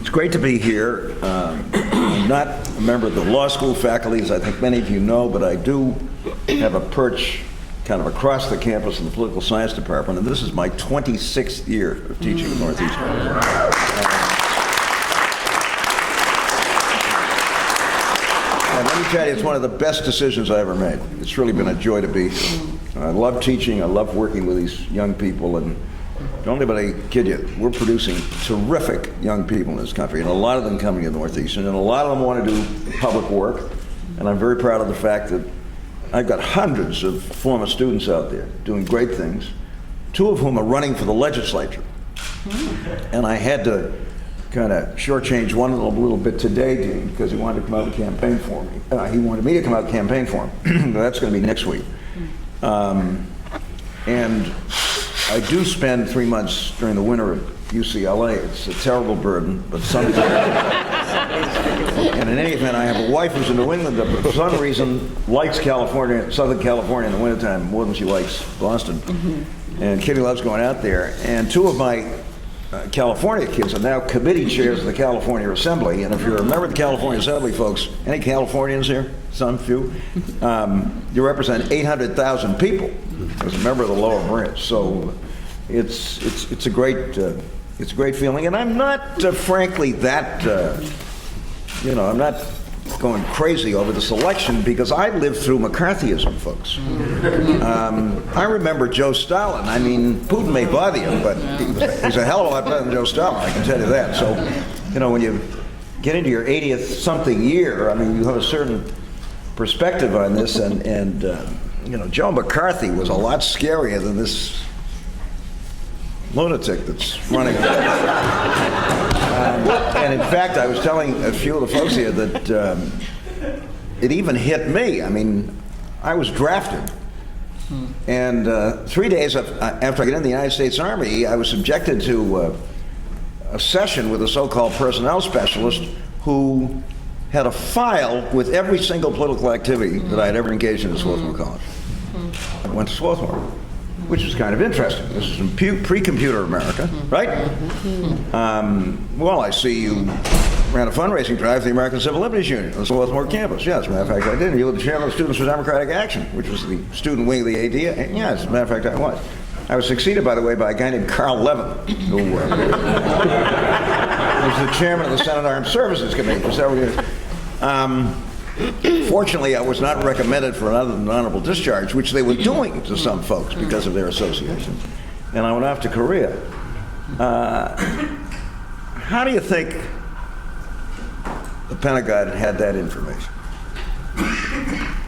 It's great to be here. I'm not a member of the law school faculty, as I think many of you know, but I do have a perch kind of across the campus in the political science department, and this is my 26th year of teaching at Northeastern. And let me tell you, it's one of the best decisions I ever made. It's really been a joy to be here. I love teaching, I love working with these young people, and don't anybody kid you, we're producing terrific young people in this country, and a lot of them coming to Northeastern, and a lot of them want to do public work, and I'm very proud of the fact that I've got hundreds of former students out there doing great things, two of whom are running for the legislature. And I had to kind of shortchange one of them a little bit today, Dean, because he wanted to come out and campaign for me. He wanted me to come out and campaign for him. That's going to be next week. And I do spend 3 months during the winter at UCLA. It's a terrible burden, but sometimes. And in any event, I have a wife who's in New England that for some reason likes California, Southern California in the wintertime more than she likes Boston. And Kitty loves going out there. And two of my California kids are now committee chairs of the California Assembly. And if you're a member of the California Assembly, folks, any Californians here? Some few. You represent 800,000 people as a member of the lower branch. So it's a great feeling. And I'm not, frankly, that. I'm not going crazy over this election because I lived through McCarthyism, folks. I remember Joe Stalin. I mean, Putin may bother you, but he's a hell of a lot better than Joe Stalin, I can tell you that. So, when you get into your 80th something year, I mean, you have a certain perspective on this, and Joe McCarthy was a lot scarier than this lunatic that's running. And in fact, I was telling a few of the folks here that it even hit me. I mean, I was drafted. And 3 days after I got in the United States Army, I was subjected to a session with a so-called personnel specialist who had a file with every single political activity that I had ever engaged in at Swarthmore College. I went to Swarthmore, which is kind of interesting. This is in pre-computer America, right? Well, I see you ran a fundraising drive for the American Civil Liberties Union on the Swarthmore campus. Yeah, as a matter of fact, I did. You were the chairman of the Students for Democratic Action, which was the student wing of the AD. And yeah, as a matter of fact, I was. I was succeeded, by the way, by a guy named Carl Levin, who was the chairman of the Senate Armed Services Committee for several years. Fortunately, I was not recommended for another than honorable discharge, which they were doing to some folks because of their association. And I went off to Korea. How do you think the Pentagon had that information?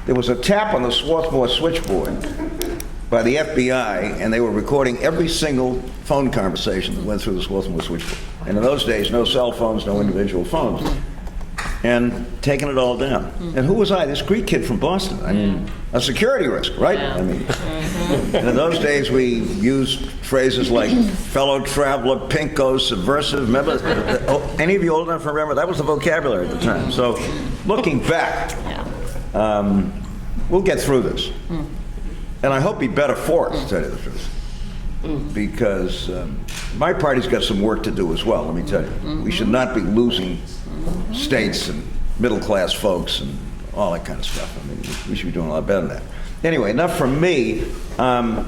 There was a tap on the Swarthmore switchboard by the FBI, and they were recording every single phone conversation that went through the Swarthmore switchboard. And in those days, no cell phones, no individual phones. And taking it all down. And who was I? This Greek kid from Boston. I mean, a security risk, right? I mean, and in those days we used phrases like fellow traveler, pinko, subversive. Remember, any of you old enough to remember, that was the vocabulary at the time. So looking back, we'll get through this. And I hope be better for it, to tell you the truth. Because my party's got some work to do as well, let me tell you. We should not be losing states and middle-class folks and all that kind of stuff. I mean, we should be doing a lot better than that. Anyway, enough from me. I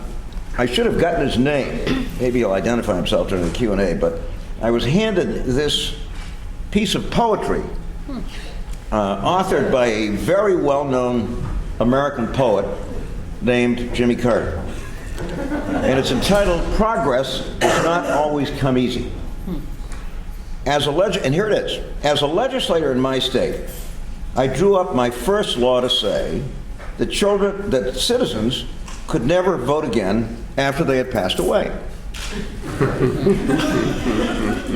should have gotten his name. Maybe he'll identify himself during the Q&A, but I was handed this piece of poetry authored by a very well-known American poet named Jimmy Carter. And it's entitled, "Progress Does Not Always Come Easy." And here it is. As a legislator in my state, I drew up my first law to say that citizens could never vote again after they had passed away.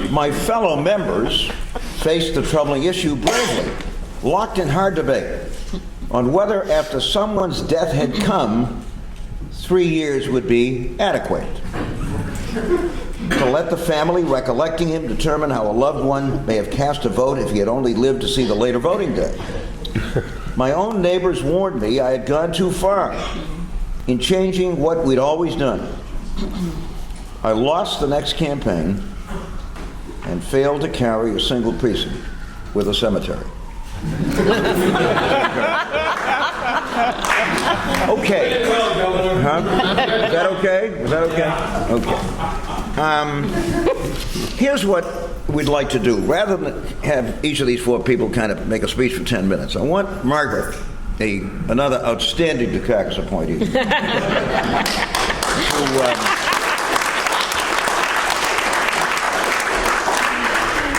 My fellow members faced the troubling issue bravely, locked in hard debate on whether after someone's death had come, 3 years would be adequate. To let the family recollecting him determine how a loved one may have cast a vote if he had only lived to see the later voting day. My own neighbors warned me I had gone too far in changing what we'd always done. I lost the next campaign and failed to carry a single precinct with a cemetery. Okay. Huh? Is that okay? Is that okay? Okay. Here's what we'd like to do. Rather than have each of these four people kind of make a speech for 10 minutes, I want Margaret, another outstanding Dukakis appointee,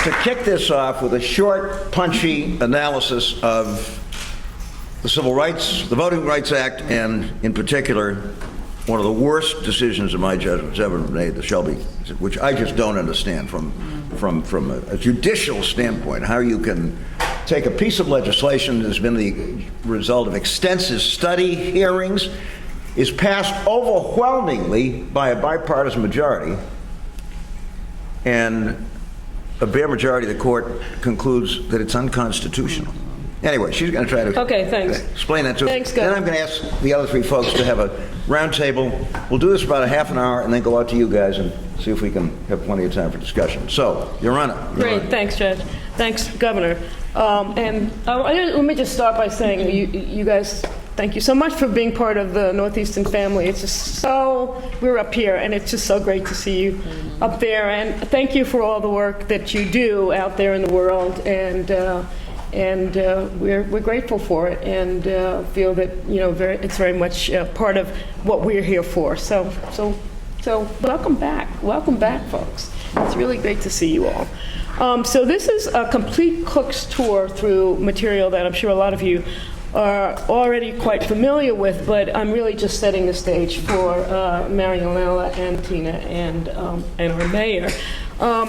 to kick this off with a short, punchy analysis of the Civil Rights, the Voting Rights Act, and in particular, one of the worst decisions in my judgment ever made, the Shelby, which I just don't understand from a judicial standpoint, how you can take a piece of legislation that has been the result of extensive study, hearings, is passed overwhelmingly by a bipartisan majority, and a bare majority of the court concludes that it's unconstitutional. Anyway, she's going to try to explain that to us. Thanks, then I'm going to ask the other three folks to have a round table. We'll do this about a half an hour and then go out to you guys and see if we can have plenty of time for discussion. So, Your Honor. Great, thanks, Judge. Thanks, Governor. Let me just start by saying you guys, thank you so much for being part of the Northeastern family. It's just we're up here, and it's just so great to see you up there. And thank you for all the work that you do out there in the world. And we're grateful for it, and feel that it's very much part of what we're here for. So welcome back, folks. It's really great to see you all. So this is a complete Cook's tour through material that I'm sure a lot of you are already quite familiar with, but I'm really just setting the stage for Marianella and Tina and our mayor.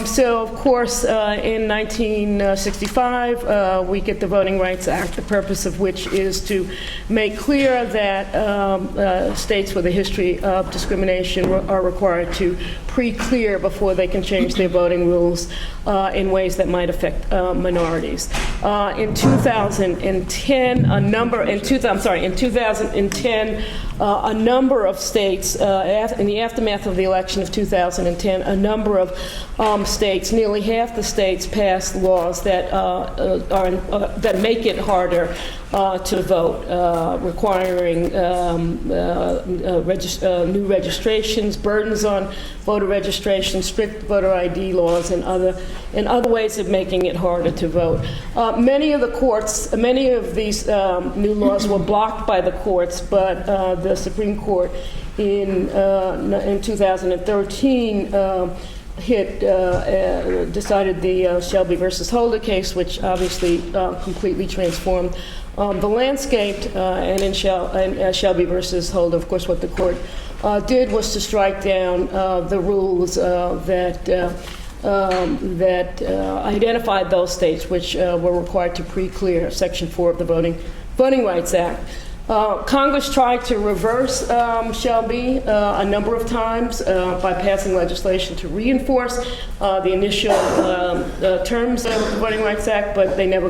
So, of course, in 1965, we get the Voting Rights Act, the purpose of which is to make clear that states with a history of discrimination are required to pre-clear before they can change their voting rules in ways that might affect minorities. In 2010, a number of states, in the aftermath of the election of 2010, a number of states, nearly half the states, passed laws that that make it harder to vote, requiring new registrations, burdens on voter registration, strict voter ID laws, and other ways of making it harder to vote. Many of these new laws were blocked by the courts, but the Supreme Court in 2013 decided the Shelby versus Holder case, which obviously completely transformed the landscape. And in Shelby versus Holder, of course, what the court did was to strike down the rules that identified those states which were required to pre-clear Section 4 of the Voting Rights Act. Congress tried to reverse Shelby a number of times by passing legislation to reinforce the initial terms of the Voting Rights Act, but they never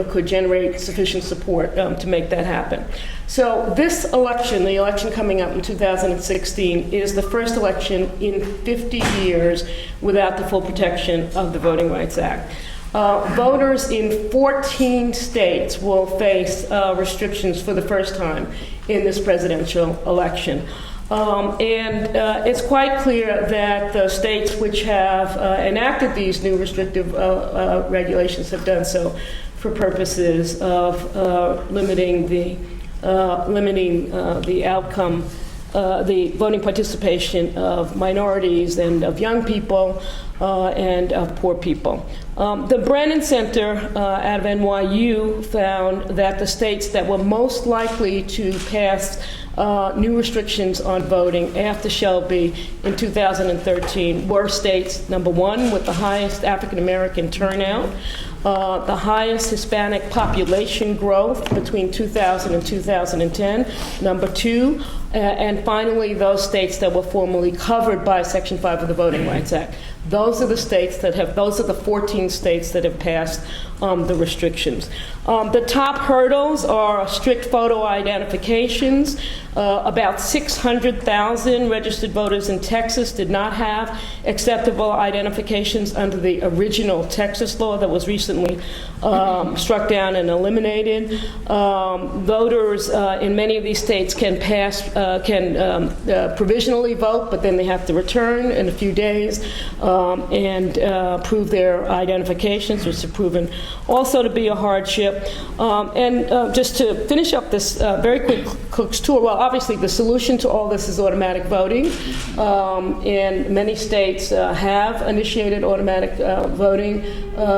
could generate sufficient support to make that happen. So this election, the election coming up in 2016, is the first election in 50 years without the full protection of the Voting Rights Act. Voters in 14 states will face restrictions for the first time in this presidential election. It's quite clear that the states which have enacted these new restrictive regulations have done so for purposes of limiting the outcome, the voting participation of minorities and of young people and of poor people. The Brennan Center out of NYU found that the states that were most likely to pass new restrictions on voting after Shelby in 2013 were states, number one, with the highest African American turnout, the highest Hispanic population growth between 2000 and 2010, number two, and finally those states that were formally covered by Section 5 of the Voting Rights Act. Those are the states that have, those are the 14 states that have passed the restrictions. The top hurdles are strict photo identifications. About 600,000 registered voters in Texas did not have acceptable identifications under the original Texas law that was recently struck down and eliminated. Voters in many of these states can provisionally vote, but then they have to return in a few days and prove their identifications, which have proven also to be a hardship. Just to finish up this very quick Cook's tour, well, obviously the solution to all this is automatic voting. And many states have initiated automatic voting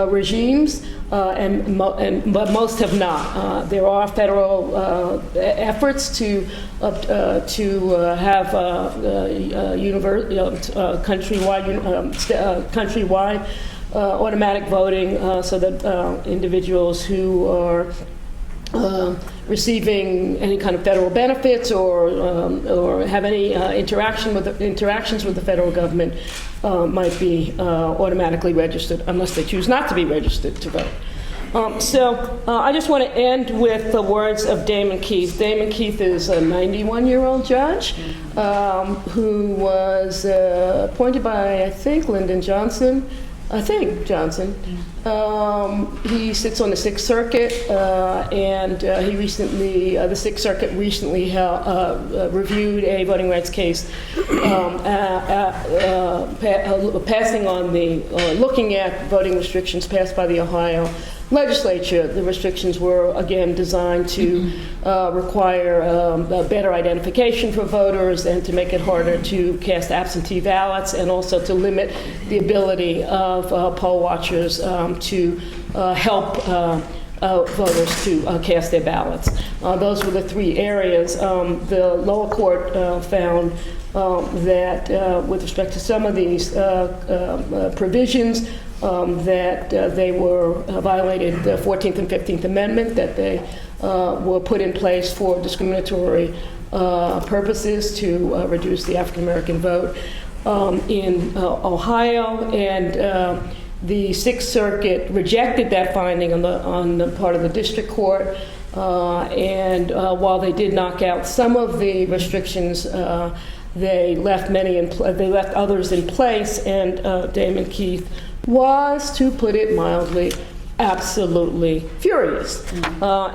regimes. But most have not. There are federal efforts to have countrywide automatic voting so that individuals who are receiving any kind of federal benefits or have any interactions with the federal government might be automatically registered unless they choose not to be registered to vote. I just want to end with the words of Damon Keith. Damon Keith is a 91-year-old judge who was appointed by, I think, Lyndon Johnson. He sits on the Sixth Circuit, and he recently, the Sixth Circuit recently reviewed a voting rights case, passing on looking at voting restrictions passed by the Ohio legislature. The restrictions were, again, designed to require better identification for voters and to make it harder to cast absentee ballots, and also to limit the ability of poll watchers to help voters to cast their ballots. Those were the three areas. The lower court found that with respect to some of these provisions, that they were violated the 14th and 15th Amendment, that they were put in place for discriminatory purposes to reduce the African American vote in Ohio, and the Sixth Circuit rejected that finding on the part of the district court, and while they did knock out some of the restrictions, they left others in place, and Damon Keith was, to put it mildly, absolutely furious.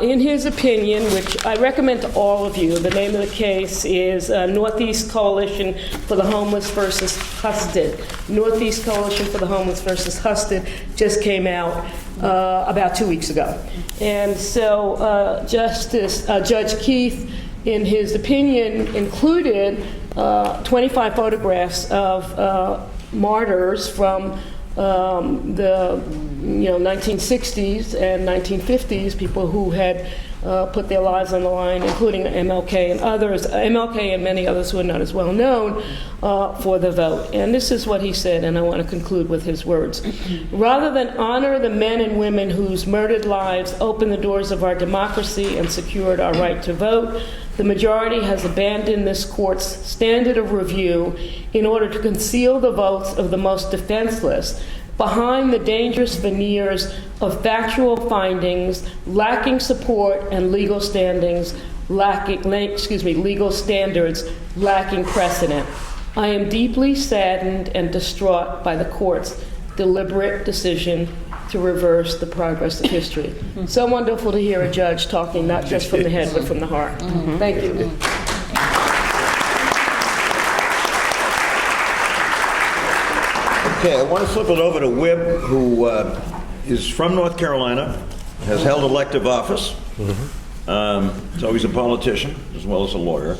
In his opinion, which I recommend to all of you, the name of the case is Northeast Coalition for the Homeless versus Husted. Northeast Coalition for the Homeless versus Husted just came out about 2 weeks ago. And so Judge Keith, in his opinion, included 25 photographs of martyrs from the 1960s and 1950s, people who had put their lives on the line, including MLK and others, MLK and many others who are not as well known, for the vote. And this is what he said, and I want to conclude with his words. Rather than honor the men and women whose murdered lives opened the doors of our democracy and secured our right to vote, the majority has abandoned this court's standard of review in order to conceal the votes of the most defenseless behind the dangerous veneers of factual findings, lacking support, and legal standards, lacking precedent. I am deeply saddened and distraught by the court's deliberate decision to reverse the progress of history. So wonderful to hear a judge talking not just from the head, but from the heart. Thank you. Okay, I want to flip it over to Wib, who is from North Carolina, has held elective office. So he's a politician as well as a lawyer.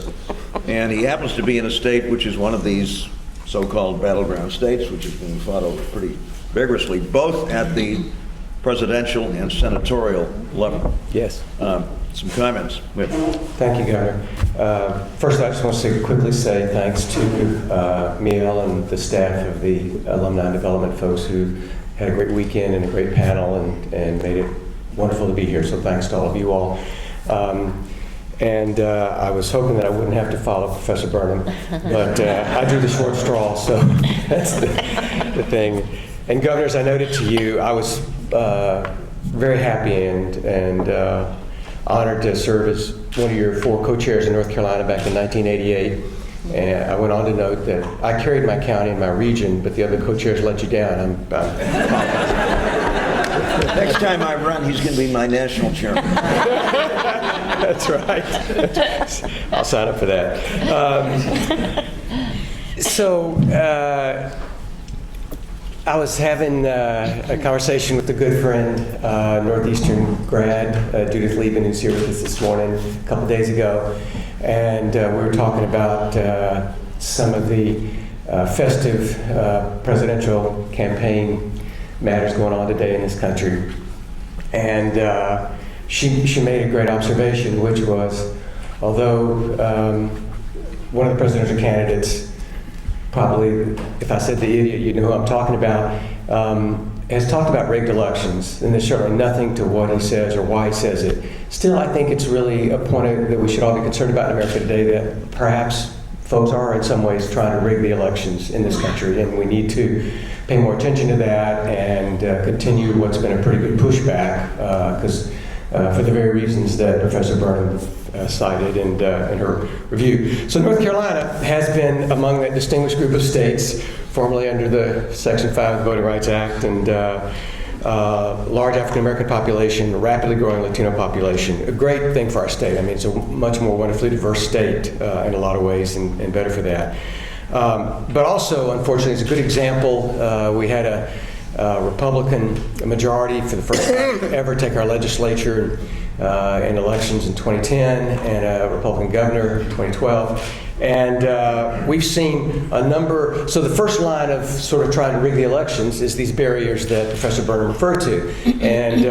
And he happens to be in a state which is one of these so-called battleground states, which is being fought over pretty vigorously, both at the presidential and senatorial level. Yes. Some comments. Wib. Thank you, Governor. First, I just want to quickly say thanks to Miel and the staff of the Alumni Development folks who had a great weekend and a great panel and made it wonderful to be here. So thanks to all of you all. And I was hoping that I wouldn't have to follow Professor Burnham, but I drew the short straw, so that's the thing. And governors, I noted to you, I was very happy and honored to serve as one of your 4 co-chairs in North Carolina back in 1988. And I went on to note that I carried my county and my region, but the other co-chairs let you down. Next time I run, he's going to be my national chairman. That's right. I'll sign up for that. I was having a conversation with a good friend, Northeastern grad, Judith Lieben, who's here with us this morning, a couple days ago, and we were talking about some of the festive presidential campaign matters going on today in this country. And she made a great observation, which was, although one of the presidential candidates, probably, if I said the idiot, you know who I'm talking about, has talked about rigged elections, and there's certainly nothing to what he says or why he says it. Still, I think it's really a point that we should all be concerned about in America today, that perhaps folks are in some ways trying to rig the elections in this country, and we need to pay more attention to that and continue what's been a pretty good pushback, because for the very reasons that Professor Burnham cited in her review. So North Carolina has been among that distinguished group of states, formerly under the Section 5 of the Voting Rights Act, and large African-American population, rapidly growing Latino population. A great thing for our state. I mean, it's a much more wonderfully diverse state in a lot of ways, and better for that. But also, unfortunately, it's a good example. We had a Republican majority for the first time ever take our legislature in elections in 2010, and a Republican governor in 2012. And we've seen a number, so the first line of sort of trying to rig the elections is these barriers that Professor Burnham referred to. And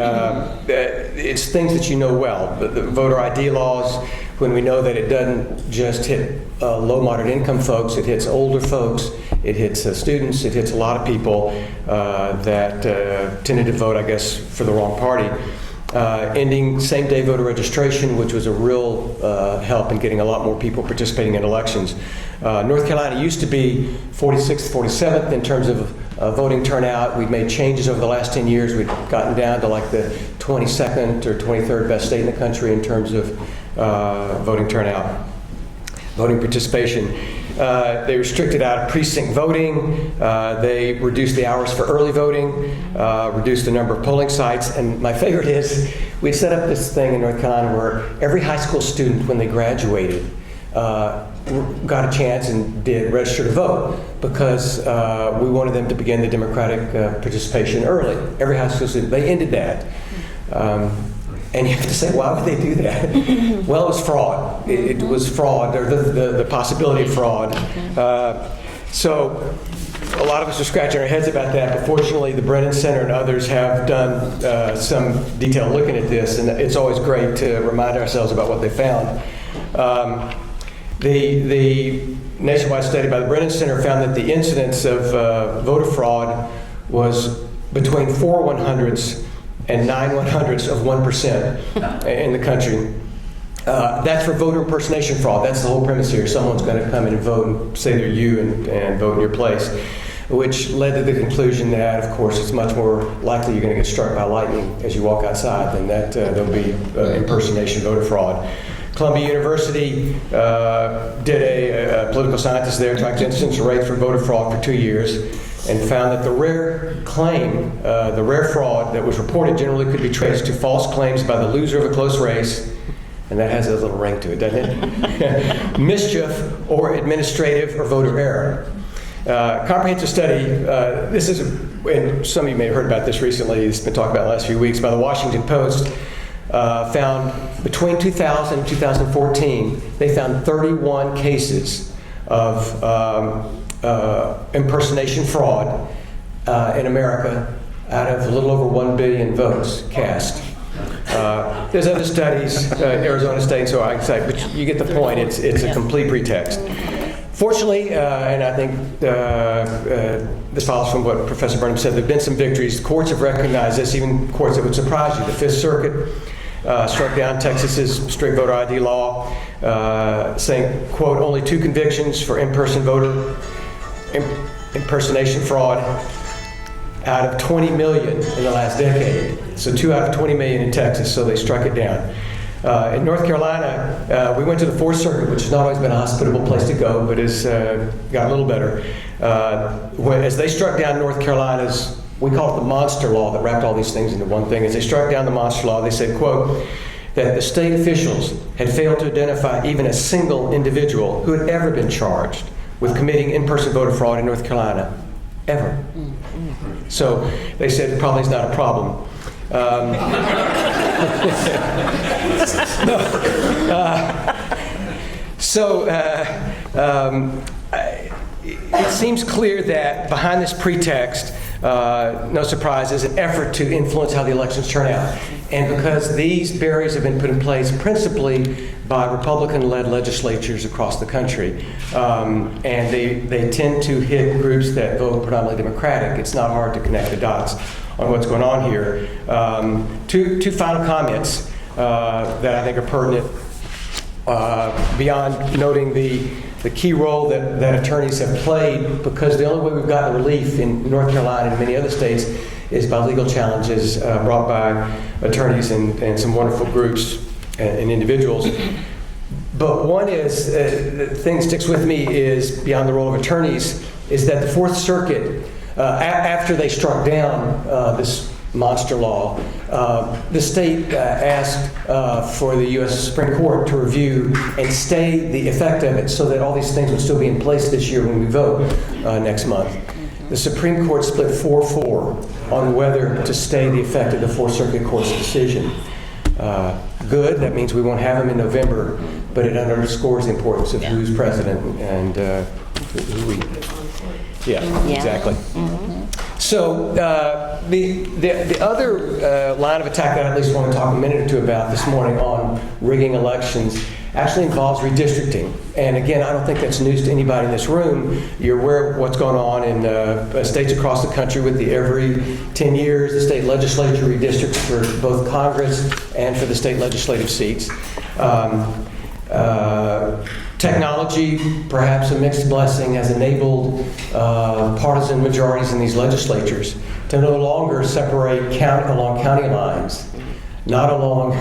it's things that you know well, the voter ID laws, when we know that it doesn't just hit low, moderate income folks, it hits older folks, it hits students, it hits a lot of people that tended to vote, I guess, for the wrong party. Ending same-day voter registration, which was a real help in getting a lot more people participating in elections. North Carolina used to be 46th, 47th in terms of voting turnout. We've made changes over the last 10 years. We've gotten down to like the 22nd or 23rd best state in the country in terms of voting turnout, voting participation. They restricted out of precinct voting. They reduced the hours for early voting, reduced the number of polling sites. And my favorite is we set up this thing in North Carolina where every high school student, when they graduated, got a chance and did register to vote, because we wanted them to begin the democratic participation early. Every high school student, they ended that. And you have to say, why would they do that? Well, it was fraud. It was fraud, or the possibility of fraud. So a lot of us are scratching our heads about that, but fortunately the Brennan Center and others have done some detailed looking at this, and it's always great to remind ourselves about what they found. The nationwide study by the Brennan Center found that the incidence of voter fraud was between 4 100ths and 9 100ths of 1% in the country. That's for voter impersonation fraud. That's the whole premise here. Someone's going to come in and vote and say they're you and vote in your place, which led to the conclusion that, of course, it's much more likely you're going to get struck by lightning as you walk outside than that there'll be impersonation voter fraud. Columbia University did a political scientist there tracked incidence rates for voter fraud for 2 years, and found that the rare claim, the rare fraud that was reported generally could be traced to false claims by the loser of a close race, and that has a little ring to it, doesn't it? Mischief or administrative or voter error. Comprehensive study, this is, and some of you may have heard about this recently, it's been talked about the last few weeks, by the Washington Post, found between 2000 and 2014, they found 31 cases of impersonation fraud in America out of a little over 1 billion votes cast. There's other studies, Arizona State, so I can say, but you get the point. It's a complete pretext. Fortunately, and I think this follows from what Professor Burnham said, there have been some victories. Courts have recognized this, even courts that would surprise you. The Fifth Circuit struck down Texas's strict voter ID law, saying, quote, only 2 convictions for in-person voter impersonation fraud out of 20 million in the last decade. So 2 out of 20 million in Texas, so they struck it down. In North Carolina, we went to the Fourth Circuit, which has not always been a hospitable place to go, but has got a little better. As they struck down North Carolina's, we call it the monster law that wrapped all these things into one thing. As they struck down the monster law, they said, quote, that the state officials had failed to identify even a single individual who had ever been charged with committing in-person voter fraud in North Carolina, ever. So they said it probably is not a problem. It seems clear that behind this pretext, no surprise, is an effort to influence how the elections turn out. And because these barriers have been put in place principally by Republican-led legislatures across the country, and they tend to hit groups that vote predominantly Democratic, it's not hard to connect the dots on what's going on here. Two final comments that I think are pertinent, beyond noting the key role that attorneys have played, because the only way we've gotten relief in North Carolina and many other states is by legal challenges brought by attorneys and some wonderful groups and individuals. But one is, the thing that sticks with me is, beyond the role of attorneys, is that the Fourth Circuit, after they struck down this monster law, the state asked for the U.S. Supreme Court to review and stay the effect of it so that all these things would still be in place this year when we vote next month. The Supreme Court split 4-4 on whether to stay the effect of the Fourth Circuit Court's decision. Good, that means we won't have them in November, but it underscores the importance of who's president and who we... Yeah, exactly. So the other line of attack that I at least want to talk a minute or two about this morning on rigging elections actually involves redistricting. And again, I don't think that's news to anybody in this room. You're aware of what's going on in states across the country with every 10 years, the state legislature redistricts for both Congress and for the state legislative seats. Technology, perhaps a mixed blessing, has enabled partisan majorities in these legislatures to no longer separate along county lines, not along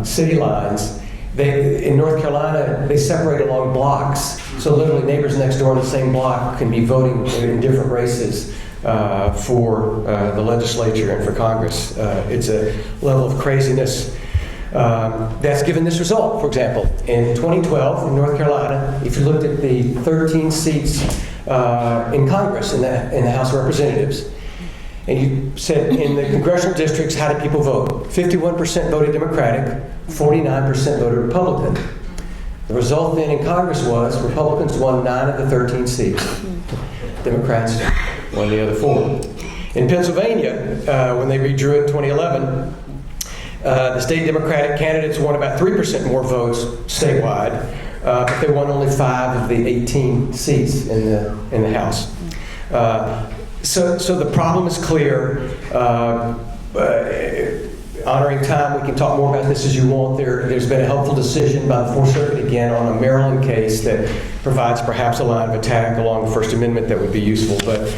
city lines. In North Carolina, they separate along blocks. So literally neighbors next door in the same block can be voting in different races for the legislature and for Congress. It's a level of craziness that's given this result. For example, in 2012 in North Carolina, if you looked at the 13 seats in Congress, in the House of Representatives, and you said in the congressional districts, how did people vote? 51% voted Democratic, 49% voted Republican. The result then in Congress was Republicans won 9 of the 13 seats. Democrats won the other 4. In Pennsylvania, when they redrew it in 2011, the state Democratic candidates won about 3% more votes statewide, but they won only 5 of the 18 seats in the House. So the problem is clear. Honoring time, we can talk more about this as you want. There's been a helpful decision by the Fourth Circuit again on a Maryland case that provides perhaps a line of attack along the First Amendment that would be useful. But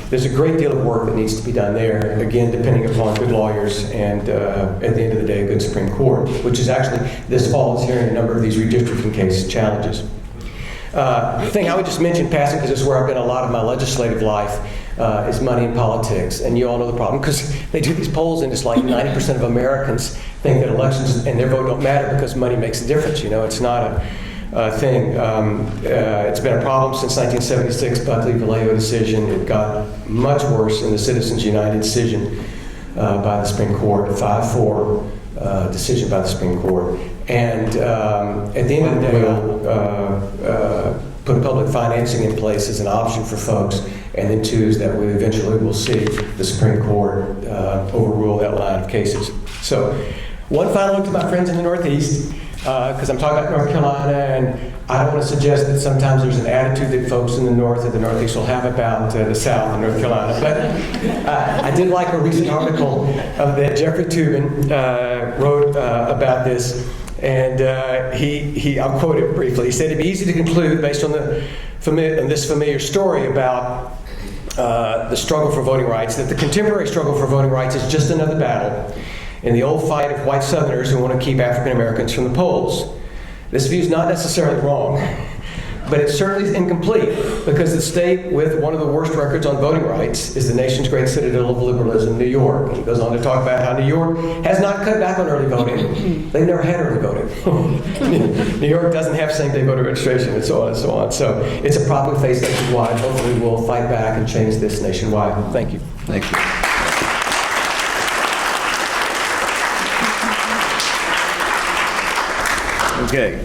there's a great deal of work that needs to be done there, again, depending upon good lawyers and, at the end of the day, a good Supreme Court, which is actually, this fall is hearing a number of these redistricting case challenges. The thing I would just mention, passing, because this is where I've been a lot of my legislative life, is money in politics. And you all know the problem, because they do these polls and it's like 90% of Americans think that elections and their vote don't matter because money makes a difference. You know, it's not a thing. It's been a problem since 1976, Buckley-Vallejo decision. It got much worse in the Citizens United decision by the Supreme Court, 5-4 decision by the Supreme Court. And at the end of the day, put public financing in place as an option for folks, and then two is that we eventually will see the Supreme Court overrule that line of cases. So one final look to my friends in the Northeast, because I'm talking about North Carolina, and I don't want to suggest that sometimes there's an attitude that folks in the North or the Northeast will have about the South and North Carolina. But I did like a recent article that Jeffrey Toobin wrote about this, and I'll quote it briefly. He said, "It'd be easy to conclude, based on this familiar story about the struggle for voting rights, that the contemporary struggle for voting rights is just another battle in the old fight of white Southerners who want to keep African Americans from the polls. This view is not necessarily wrong, but it certainly is incomplete, because the state with one of the worst records on voting rights is the nation's great citadel of liberalism, New York." And he goes on to talk about how New York has not cut back on early voting. They've never had early voting. New York doesn't have same-day voter registration, and so on and so on. So it's a problem we face nationwide. Hopefully we'll fight back and change this nationwide. Thank you. Thank you. Okay.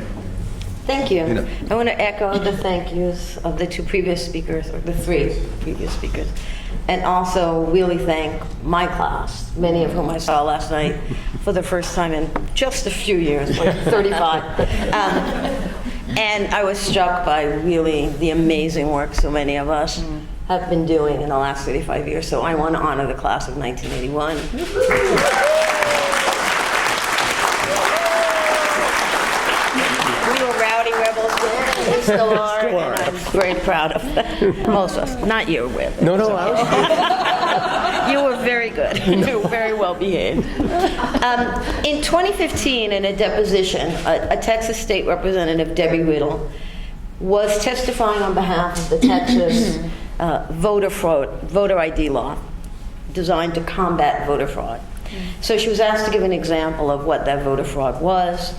Thank you. Nina. I want to echo the thank yous of the two previous speakers, or the three previous speakers, and also really thank my class, many of whom I saw last night for the first time in just a few years, like 35. And I was struck by really the amazing work so many of us have been doing in the last 35 years. So I want to honor the class of 1981. We still are, and I'm very proud of that. Most of us, not you, Whit. No, I was... You were very good. You were very well behaved. In 2015, in a deposition, a Texas State Representative, Debbie Riddle, was testifying on behalf of the Texas voter ID law designed to combat voter fraud. So she was asked to give an example of what that voter fraud was,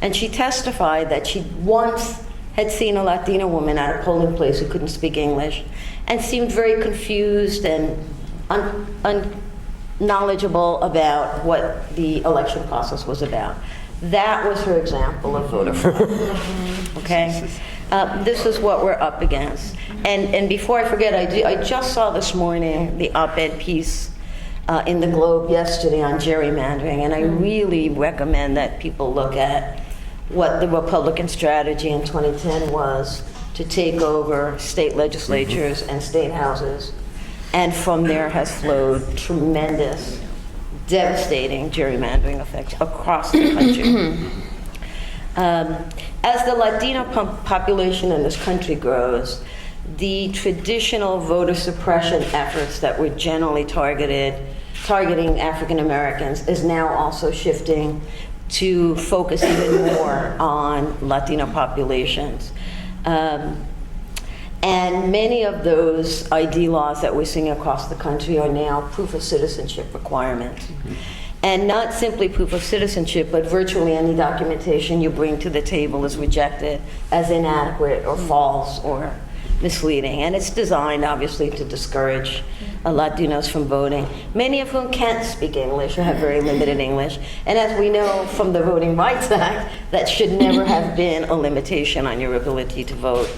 and she testified that she once had seen a Latina woman at a polling place who couldn't speak English and seemed very confused and unknowledgeable about what the election process was about. That was her example of voter fraud. Okay? This is what we're up against. And before I forget, I just saw this morning the op-ed piece in the Globe yesterday on gerrymandering, and I really recommend that people look at what the Republican strategy in 2010 was to take over state legislatures and state houses. And from there has flowed tremendous, devastating gerrymandering effects across the country. As the Latino population in this country grows, the traditional voter suppression efforts that were generally targeting African Americans is now also shifting to focus even more on Latino populations. And many of those ID laws that we're seeing across the country are now proof of citizenship requirements. And not simply proof of citizenship, but virtually any documentation you bring to the table is rejected as inadequate or false or misleading. And it's designed, obviously, to discourage Latinos from voting, many of whom can't speak English or have very limited English. And as we know from the Voting Rights Act, that should never have been a limitation on your ability to vote.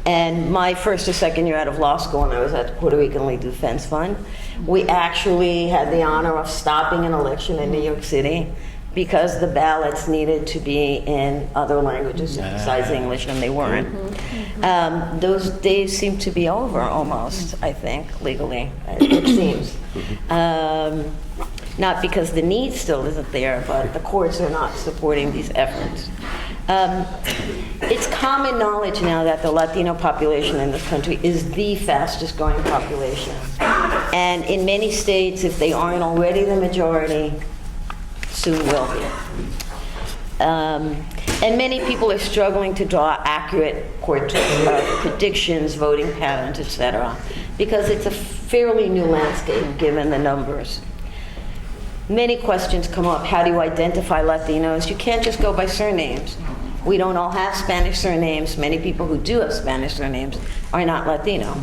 And my first or second year out of law school, when I was at the Puerto Rican Legal Defense Fund, we actually had the honor of stopping an election in New York City because the ballots needed to be in other languages besides English, and they weren't. Those days seem to be over almost, I think, legally, it seems. Not because the need still isn't there, but the courts are not supporting these efforts. It's common knowledge now that the Latino population in this country is the fastest growing population. And in many states, if they aren't already the majority, soon will be. And many people are struggling to draw accurate predictions, voting patterns, etc., because it's a fairly new landscape given the numbers. Many questions come up. How do you identify Latinos? You can't just go by surnames. We don't all have Spanish surnames. Many people who do have Spanish surnames are not Latino.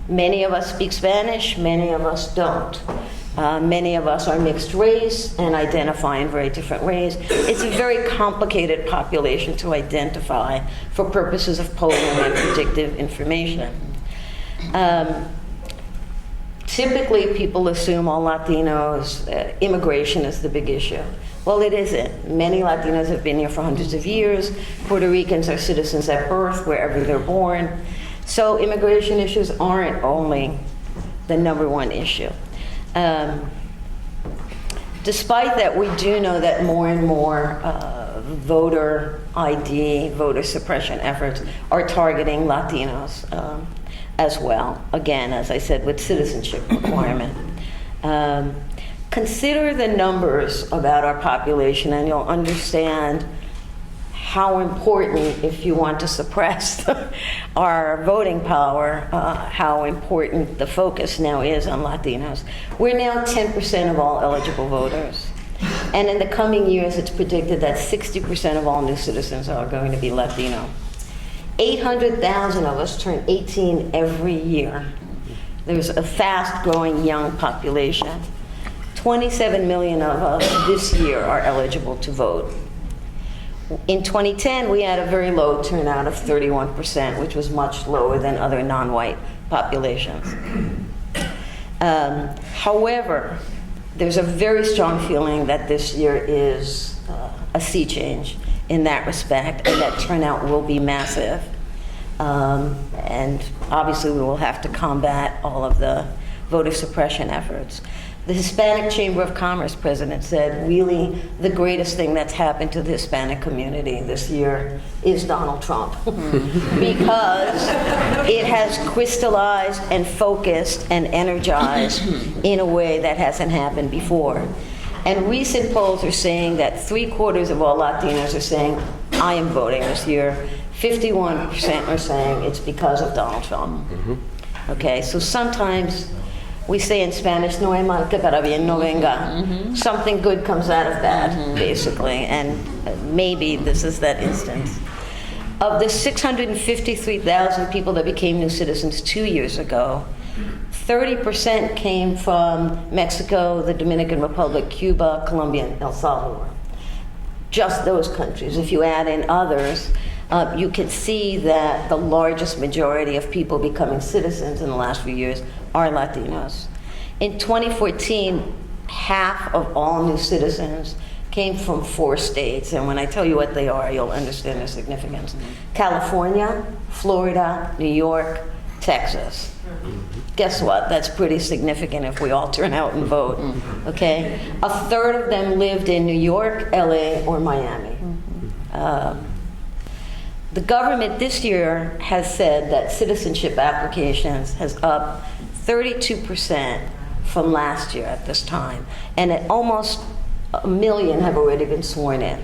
Many of us speak Spanish, many of us don't. Many of us are mixed race and identify in very different ways. It's a very complicated population to identify for purposes of polling and predictive information. Typically, people assume all Latinos, immigration is the big issue. Well, it isn't. Many Latinos have been here for hundreds of years. Puerto Ricans are citizens at birth, wherever they're born. So immigration issues aren't only the number one issue. Despite that, we do know that more and more voter ID, voter suppression efforts are targeting Latinos as well. Again, as I said, with citizenship requirement. Consider the numbers about our population and you'll understand how important, if you want to suppress our voting power, how important the focus now is on Latinos. We're now 10% of all eligible voters. And in the coming years, it's predicted that 60% of all new citizens are going to be Latino. 800,000 of us turn 18 every year. There's a fast-growing young population. 27 million of us this year are eligible to vote. In 2010, we had a very low turnout of 31%, which was much lower than other non-white populations. However, there's a very strong feeling that this year is a sea change in that respect, and that turnout will be massive. And obviously, we will have to combat all of the voter suppression efforts. The Hispanic Chamber of Commerce president said, really, the greatest thing that's happened to the Hispanic community this year is Donald Trump. Because it has crystallized and focused and energized in a way that hasn't happened before. And recent polls are saying that 3/4 of all Latinos are saying, I am voting this year. 51% are saying it's because of Donald Trump. Okay, so sometimes we say in Spanish, no hay mal que para bien no venga. Something good comes out of bad, basically, and maybe this is that instance. Of the 653,000 people that became new citizens 2 years ago, 30% came from Mexico, the Dominican Republic, Cuba, Colombia, and El Salvador. Just those countries. If you add in others, you can see that the largest majority of people becoming citizens in the last few years are Latinos. In 2014, half of all new citizens came from 4 states, and when I tell you what they are, you'll understand their significance. California, Florida, New York, Texas. Guess what? That's pretty significant if we all turn out and vote, okay? 1/3 of them lived in New York, LA, or Miami. The government this year has said that citizenship applications has up 32% from last year at this time, and at almost 1 million have already been sworn in.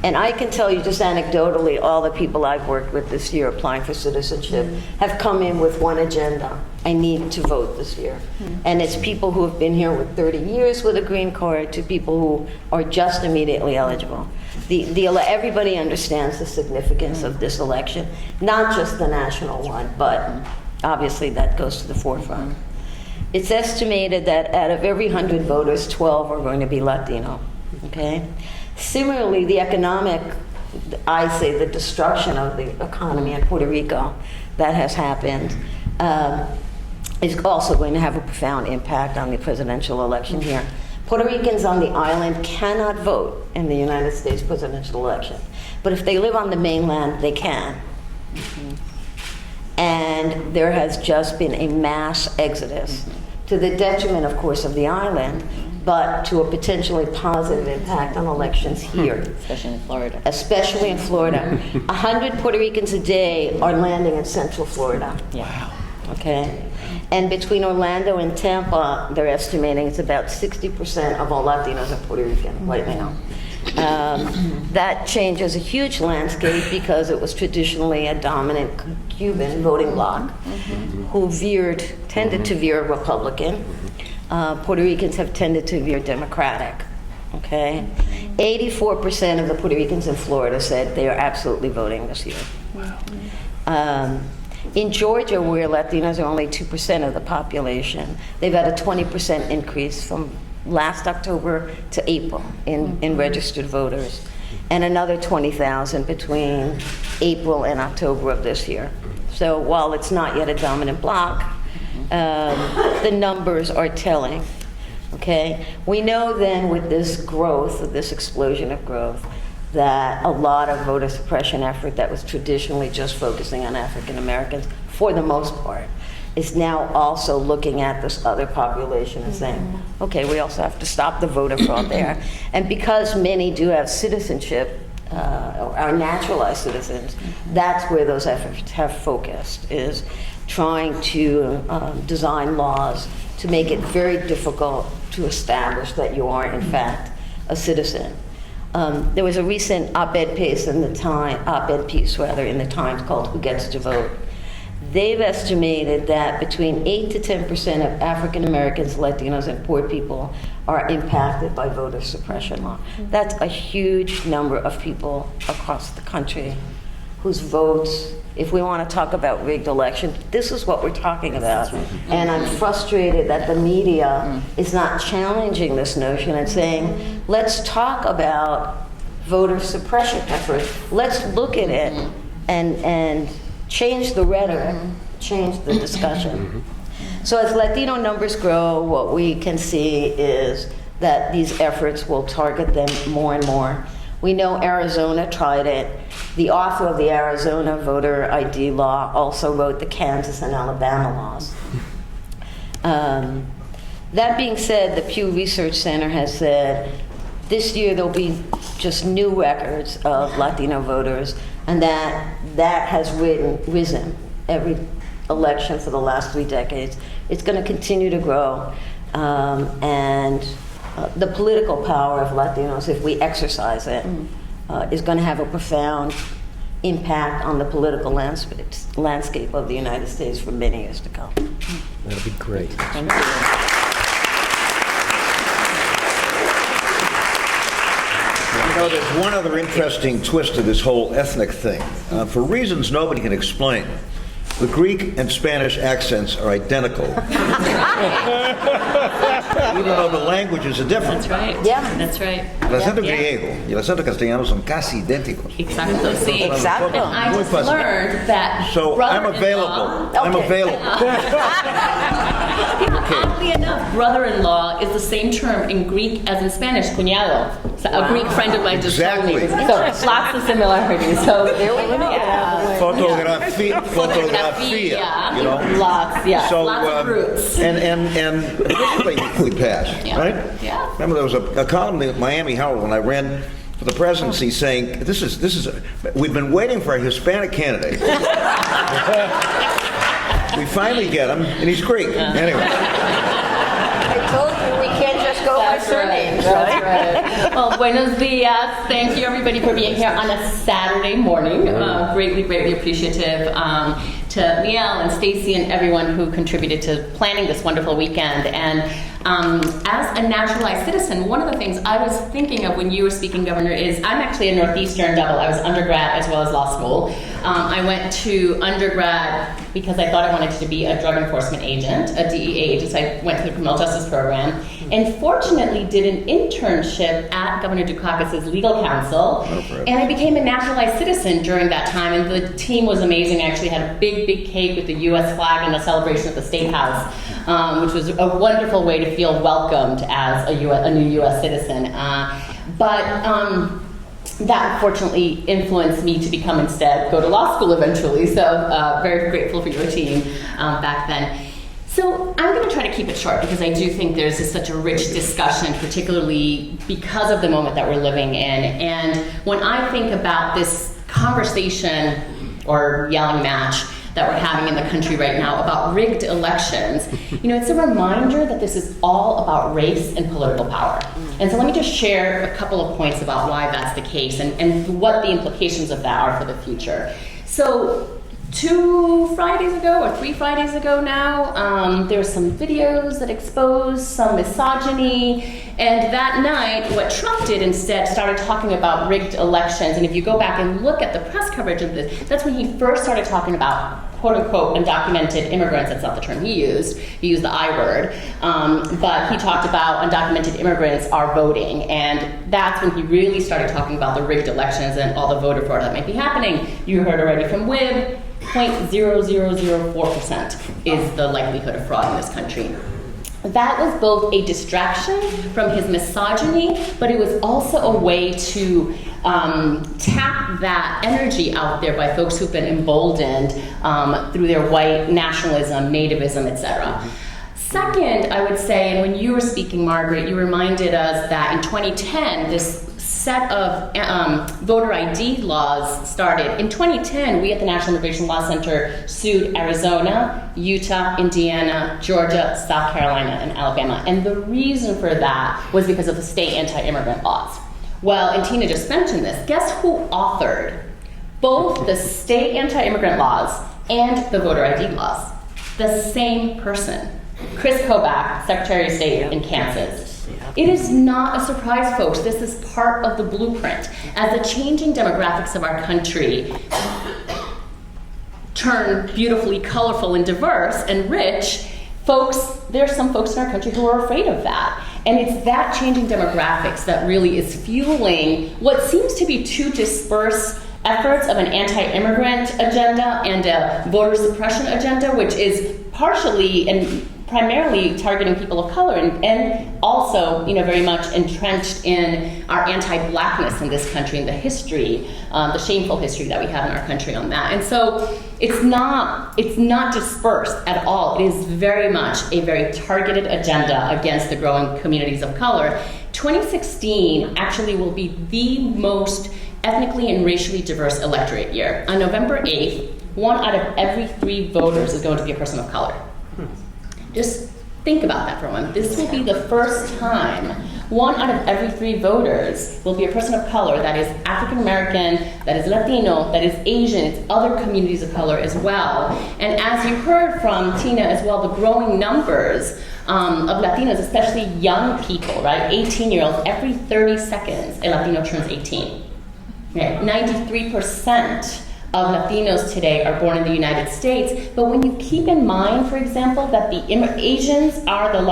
And I can tell you just anecdotally, all the people I've worked with this year applying for citizenship have come in with one agenda. I need to vote this year. And it's people who have been here with 30 years with a green card to people who are just immediately eligible. Everybody understands the significance of this election, not just the national one, but obviously that goes to the forefront. It's estimated that out of every 100 voters, 12 are going to be Latino, okay? Similarly, the economic, I say the destruction of the economy in Puerto Rico that has happened is also going to have a profound impact on the presidential election here. Puerto Ricans on the island cannot vote in the United States presidential election. But if they live on the mainland, they can. And there has just been a mass exodus to the detriment, of course, of the island, but to a potentially positive impact on elections here. Especially in Florida. Especially in Florida. 100 Puerto Ricans a day are landing in Central Florida. Wow. Okay? And between Orlando and Tampa, they're estimating it's about 60% of all Latinos are Puerto Rican right now. That changes a huge landscape because it was traditionally a dominant Cuban voting bloc who tended to veer Republican. Puerto Ricans have tended to veer Democratic. Okay? 84% of the Puerto Ricans in Florida said they are absolutely voting this year. In Georgia, where Latinos are only 2% of the population, they've had a 20% increase from last October to April in registered voters, and another 20,000 between April and October of this year. So while it's not yet a dominant bloc, the numbers are telling. Okay? We know then with this growth, with this explosion of growth, that a lot of voter suppression effort that was traditionally just focusing on African Americans, for the most part, is now also looking at this other population and saying, okay, we also have to stop the voter fraud there. And because many do have citizenship, are naturalized citizens, that's where those efforts have focused, is trying to design laws to make it very difficult to establish that you are, in fact, a citizen. There was a recent op-ed piece in the Times called "Who Gets to Vote." They've estimated that between 8 to 10% of African Americans, Latinos, and poor people are impacted by voter suppression law. That's a huge number of people across the country whose votes, if we want to talk about rigged elections, this is what we're talking about. And I'm frustrated that the media is not challenging this notion and saying, let's talk about voter suppression efforts. Let's look at it and change the rhetoric, change the discussion. So as Latino numbers grow, what we can see is that these efforts will target them more and more. We know Arizona tried it. The author of the Arizona voter ID law also wrote the Kansas and Alabama laws. That being said, the Pew Research Center has said this year there'll be just new records of Latino voters, and that has risen every election for the last 3 decades. It's going to continue to grow, and the political power of Latinos, if we exercise it, is going to have a profound impact on the political landscape of the United States for many years to come. That'll be great. Thank you. You know, there's one other interesting twist to this whole ethnic thing. For reasons nobody can explain, the Greek and Spanish accents are identical. Even though the languages are different. That's right. Yeah. That's right. El acento Yeah. griego y el acento castellano son casi idénticos. Exacto, sí. Exacto. And I just Muy fácil. learned that So I'm available. I'm available. Oddly enough, brother-in-law is the same term in Greek as in Spanish, cuñado. So a Greek friend of mine just told me. Exactly. So lots of similarities. So there we go. Fotografia, you know. Lots, yeah. So, lots of roots. and we passed, Yeah. right? Yeah. Remember, there was a column in Miami Herald when I ran for the presidency saying, we've been waiting for a Hispanic candidate. We finally get him, and he's Greek. Anyway. I told you we can't just go by surnames, That's right? right. Well, buenos dias. Thank you, everybody, for being here on a Saturday morning. Greatly appreciative to Liel and Stacy and everyone who contributed to planning this wonderful weekend. And as a naturalized citizen, one of the things I was thinking of when you were speaking, Governor, is I'm actually a Northeastern double. I was undergrad as well as law school. I went to undergrad because I thought I wanted to be a drug enforcement agent, a DEA agent. So I went through the criminal justice program, and fortunately did an internship at Governor Dukakis's legal counsel, and I became a naturalized citizen during that time. And the team was amazing. I actually had a big cake with the U.S. flag and a celebration at the State House, which was a wonderful way to feel welcomed as a new U.S. citizen. That unfortunately influenced me to become go to law school eventually. So very grateful for your team back then. So I'm going to try to keep it short because I do think there's such a rich discussion, particularly because of the moment that we're living in. And when I think about this conversation or yelling match that we're having in the country right now about rigged elections, it's a reminder that this is all about race and political power. And so let me just share a couple of points about why that's the case and what the implications of that are for the future. So 2 Fridays ago or 3 Fridays ago now, there were some videos that exposed some misogyny, and that night what Trump did instead started talking about rigged elections. And if you go back and look at the press coverage of this, that's when he first started talking about quote-unquote undocumented immigrants. That's not the term he used. He used the I word. But he talked about undocumented immigrants are voting, and that's when he really started talking about the rigged elections and all the voter fraud that might be happening. You heard already from WIB, 0.0004% is the likelihood of fraud in this country. that was both a distraction from his misogyny, but it was also a way to tap that energy out there by folks who've been emboldened through their white nationalism, nativism, etc. Second, I would say, and when you were speaking, Margaret, you reminded us that in 2010, this set of voter ID laws started. In 2010, we at the National Immigration Law Center sued Arizona, Utah, Indiana, Georgia, South Carolina, and Alabama. And the reason for that was because of the state anti-immigrant laws. Well, and Tina just mentioned this, guess who authored both the state anti-immigrant laws and the voter ID laws? The same person, Chris Kobach, Secretary of State in Kansas. It is not a surprise, folks. This is part of the blueprint. As the changing demographics of our country turn beautifully colorful and diverse and rich, there are some folks in our country who are afraid of that. And it's that changing demographics that really is fueling what seems to be two dispersed efforts of an anti-immigrant agenda and a voter suppression agenda, which is partially and primarily targeting people of color and also, very much entrenched in our anti-blackness in this country and the history, the shameful history that we have in our country on that. And so it's not dispersed at all. It is very much a very targeted agenda against the growing communities of color. 2016 actually will be the most ethnically and racially diverse electorate year. On November 8th, 1 out of every 3 voters is going to be a person of color. Just think about that for a moment. This will be the first time 1 out of every 3 voters will be a person of color that is African American, that is Latino, that is Asian, it's other communities of color as well. And as you heard from Tina as well, the growing numbers of Latinos, especially young people, right? 18-year-olds, every 30 seconds a Latino turns 18. Okay? 93% of Latinos today are born in the United States, but when you keep in mind, for example, that the Asians are the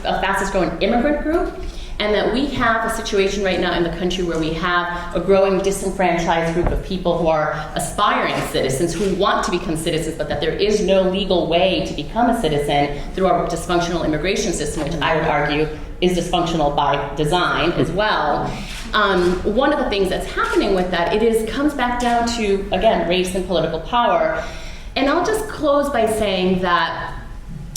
fastest growing immigrant group, and that we have a situation right now in the country where we have a growing disenfranchised group of people who are aspiring citizens, who want to become citizens, but that there is no legal way to become a citizen through our dysfunctional immigration system, which I would argue is dysfunctional by design as well. One of the things that's happening with that, comes back down to, again, race and political power. And I'll just close by saying that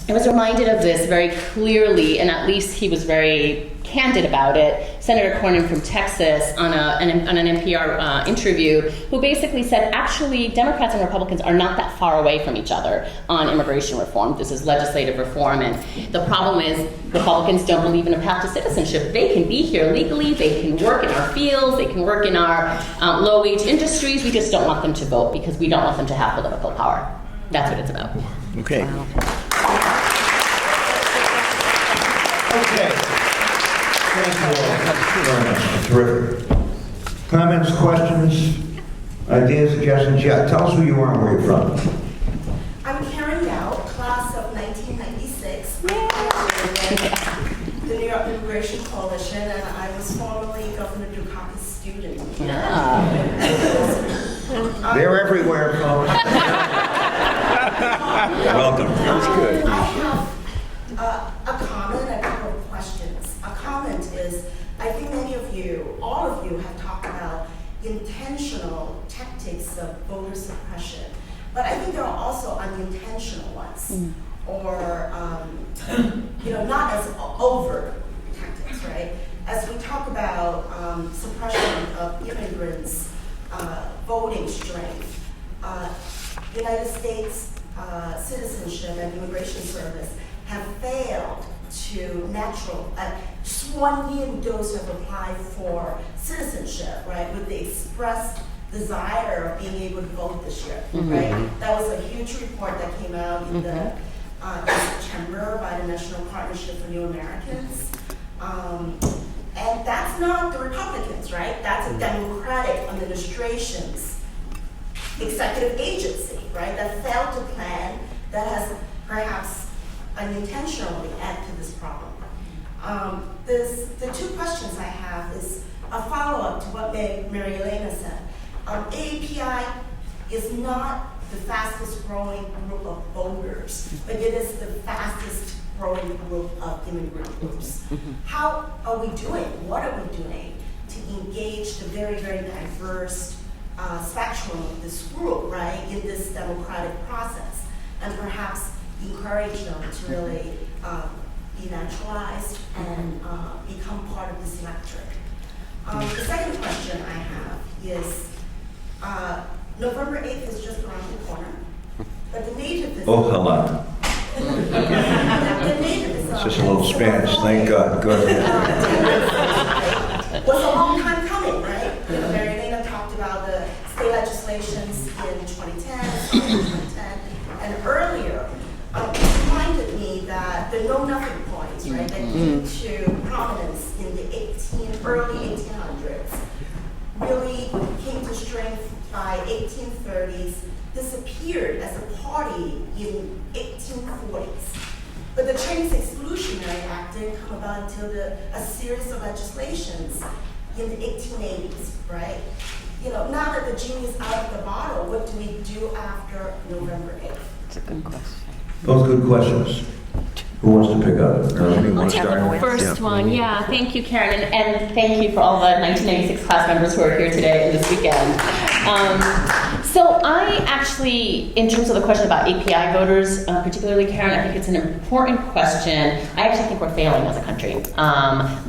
I was reminded of this very clearly, and at least he was very candid about it, Senator Cornyn from Texas on an NPR interview, who basically said, actually, Democrats and Republicans are not that far away from each other on immigration reform. This is legislative reform, and the problem is Republicans don't believe in a path to citizenship. They can be here legally, they can work in our fields, they can work in our low-wage industries. We just don't want them to vote because we don't want them to have political power. That's what it's about. Okay. Wow. Okay. Thank you all very much. Terrific. Comments, questions, ideas, suggestions? Yeah, tell us who you are and where you're from. I'm Karen Yao, class of 1996. The New York Immigration Coalition, and I was formerly Governor Dukakis' student. They're everywhere, folks. Welcome. That's good. I have a comment and a couple of questions. A comment is, I think all of you have talked about intentional tactics of voter suppression, but I think there are also unintentional ones, or not as overt tactics, right? As we talk about suppression of immigrants' voting strength, United States Citizenship and Immigration Service have failed to sworn in those who have applied for citizenship, right, with the expressed desire of being able to vote this year, right? That was a huge report that came out in September by the National Partnership for New Americans. And that's not the Republicans, right? That's a Democratic administration's executive agency, right, that failed to plan, that has perhaps unintentionally added to this problem. The 2 questions I have is a follow-up to what Mary Elena said. AAPI is not the fastest growing group of voters, but it is the fastest growing group of immigrant groups. How are we doing? What are we doing to engage the very, very diverse spectrum of this group, right, in this democratic process, and perhaps encourage them to really be naturalized and become part of this electorate? The second question I have is, November 8th is just around the corner, but the native is... Oh, hello. The native is... It's just a little Spanish, thank God. Go ahead. Was a long time coming, right? You know, Mary Elena talked about the state legislations in 2010, in 2010, and earlier. It reminded me that the know-nothing points, right, that came to prominence in the early 1800s really came to strength by 1830s, disappeared as a party in 1840s. But the Chinese Exclusionary Act didn't come about until a series of legislations in the 1880s, right? You know, now that the genie is out of the bottle, what do we do after November 8th? It's a good question. Both good questions. Who wants to pick up? Ernie, you want to start? First one, yeah. Thank you, Karen, and thank you for all the 1996 class members who are here today and this weekend. So I actually, in terms of the question about API voters, particularly Karen, I think it's an important question. I actually think we're failing as a country.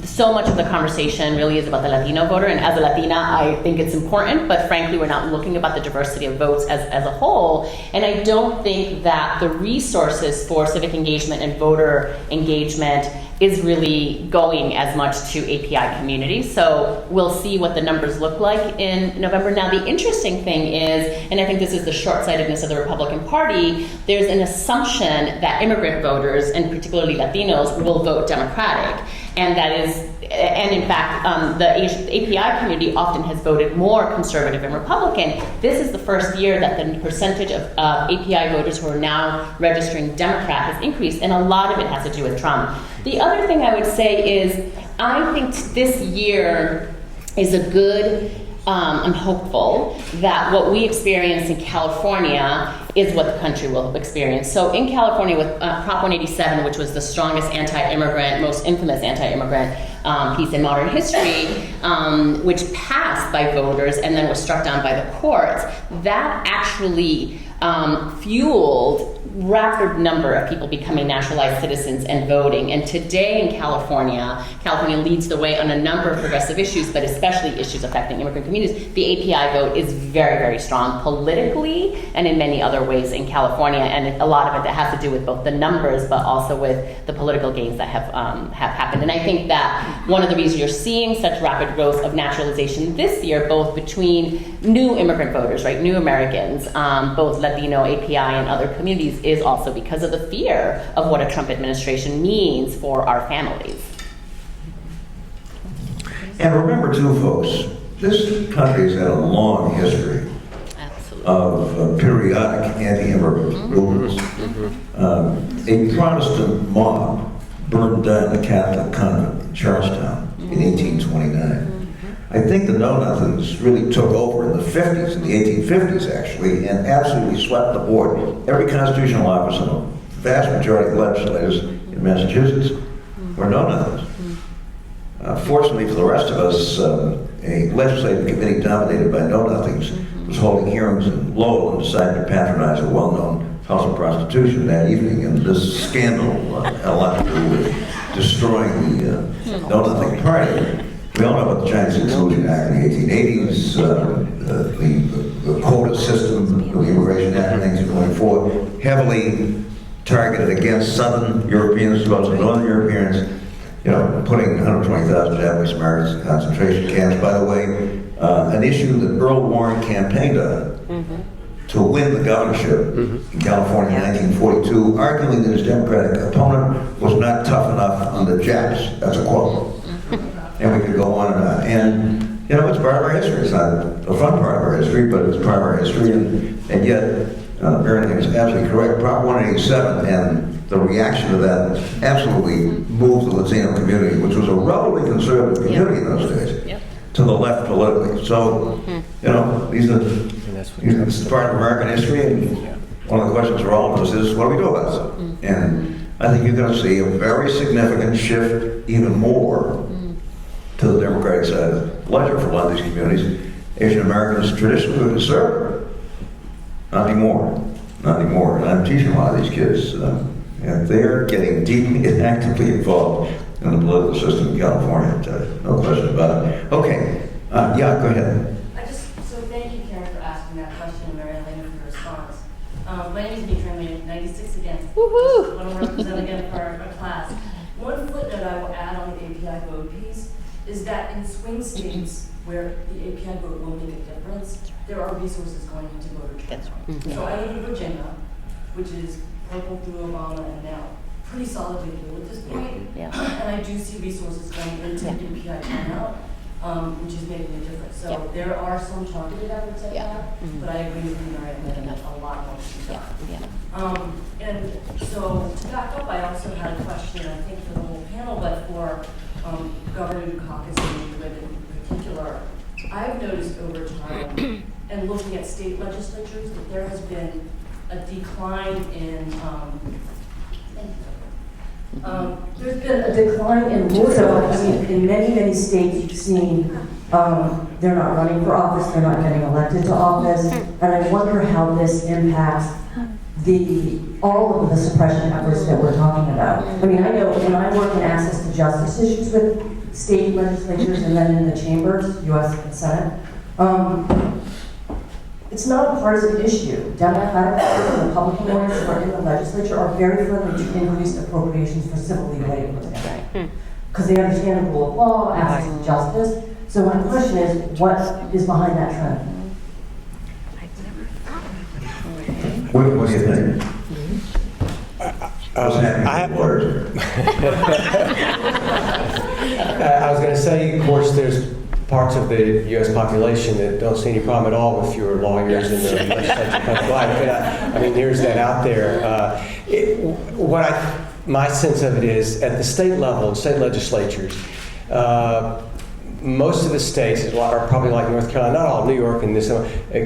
So much of the conversation really is about the Latino voter, and as a Latina, I think it's important, but frankly, we're not looking about the diversity of votes as a whole, and I don't think that the resources for civic engagement and voter engagement is really going as much to API communities. So we'll see what the numbers look like in November. Now, the interesting thing is, and I think this is the short-sightedness of the Republican Party, there's an assumption that immigrant voters, and particularly Latinos, will vote Democratic. And that is, and in fact, the API community often has voted more conservative and Republican. This is the first year that the percentage of API voters who are now registering Democrat has increased, and a lot of it has to do with Trump. The other thing I would say is, I think this year is a good, I'm hopeful that what we experienced in California is what the country will experience. So in California with Prop 187, which was the strongest anti-immigrant, most infamous anti-immigrant piece in modern history, which passed by voters and then was struck down by the courts, that actually fueled rapid number of people becoming naturalized citizens and voting. And today in California leads the way on a number of progressive issues, but especially issues affecting immigrant communities. The API vote is very, very strong politically and in many other ways in California, and a lot of it that has to do with both the numbers but also with the political gains that have happened. And I think that one of the reasons you're seeing such rapid growth of naturalization this year, both between new immigrant voters, right, new Americans, both Latino, API, and other communities, is also because of the fear of what a Trump administration means for our families. And remember too, folks, this country has had a long history of periodic anti-immigrant movements. A Protestant mob burned down the Catholic convent in Charlestown in 1829. I think the Know-Nothings really took over in the 50s, in the 1850s actually, and absolutely swept the board. Every constitutional office and a vast majority of legislators in Massachusetts were Know-Nothings. Fortunately for the rest of us, a legislative committee dominated by Know-Nothings was holding hearings in Lowell and decided to patronize a well-known house of prostitution that evening, and this scandal had a lot to do with destroying the Know-Nothing Party. We all know about the Chinese Exclusion Act in the 1880s, the quota system, the Immigration Act and things going forward, heavily targeted against Southern Europeans as well as Northern Europeans, you know, putting 120,000 Japanese Americans in concentration camps. By the way, an issue that Earl Warren campaigned on to win the governorship in California in 1942, arguing that his Democratic opponent was not tough enough on the Japs. That's a quote. And we could go on and on. And, you know, it's part of our history. It's not a fun part of our history, but it's part of our history. And yet, everything is absolutely correct. Prop 187 and the reaction to that absolutely moved the Latino community, which was a relatively conservative community in those days, to the left politically. So, you know, this is part of American history, and one of the questions for all of us is, what do we do about it? And I think you're going to see a very significant shift, even more, to the Democratic side of the ledger for a lot of these communities. Asian Americans traditionally were conservative. Not anymore. Not anymore. And I'm teaching a lot of these kids, and they're getting deeply and actively involved in the political system in California. No question about it. Okay. Yeah, go ahead. So thank you, Karen, for asking that question, and Mary Elena for your response. My name is Mitra, I'm 96 again. Woohoo! I want to represent again for our class. One footnote I will add on the API vote piece is that in swing states where the API vote will make a difference, there are resources going into voter turnout. So I live in Virginia, which is purple through Obama and now pretty solidly blue at this point. Yeah. And I do see resources going into API turnout, which is making a difference. So there are some targeted efforts at that, but I agree with you, Mary, that a lot more to be done. And so to back up, I also had a question, I think for the whole panel, but for Governor Dukakis and women in particular. I've noticed over time, and looking at state legislatures, that there has been a decline in, there's been a decline in voter. I mean, in many states, you've seen they're not running for office, they're not getting elected to office, and I wonder how this impacts all of the suppression efforts that we're talking about. I mean, I know when I work in access to justice issues with state legislatures and then in the chambers, U.S. and Senate, it's not a partisan issue. Democratic and Republican lawyers who are in the legislature are very friendly to increased appropriations for civil legal aid programs because they understand the rule of law, access to justice. So my question is, what is behind that trend? What do you think? I was going to say, of course, there's parts of the U.S. population that don't see any problem at all with fewer lawyers in the legislature. I mean, there's that out there. My sense of it is, at the state level, state legislatures, most of the states are probably like North Carolina, not all, New York, and this,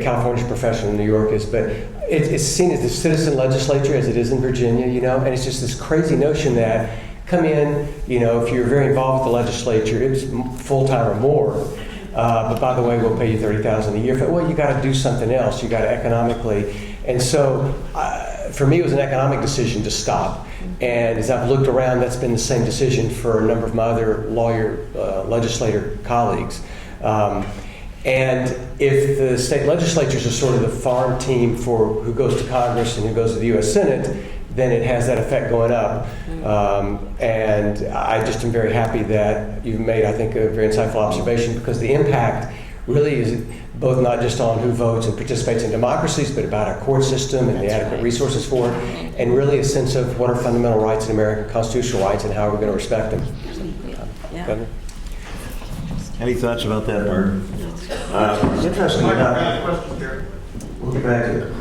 California's professional, New York is, but it's seen as the citizen legislature as it is in Virginia, and it's just this crazy notion that come in, if you're very involved with the legislature, it's full-time or more, but by the way, we'll pay you $30,000 a year. Well, you got to do something else. You got to economically, and so for me, it was an economic decision to stop. And as I've looked around, that's been the same decision for a number of my other legislator colleagues. And if the state legislatures are sort of the farm team for who goes to Congress and who goes to the U.S. Senate, then it has that effect going up. And I just am very happy that you've made, I think, a very insightful observation, because the impact really is both not just on who votes and participates in democracies, but about our court system and the adequate resources for it, and really a sense of what are fundamental rights in America, constitutional rights, and how are we going to respect them. Governor? Any thoughts about that, Martin? Interesting enough, we'll get back to it.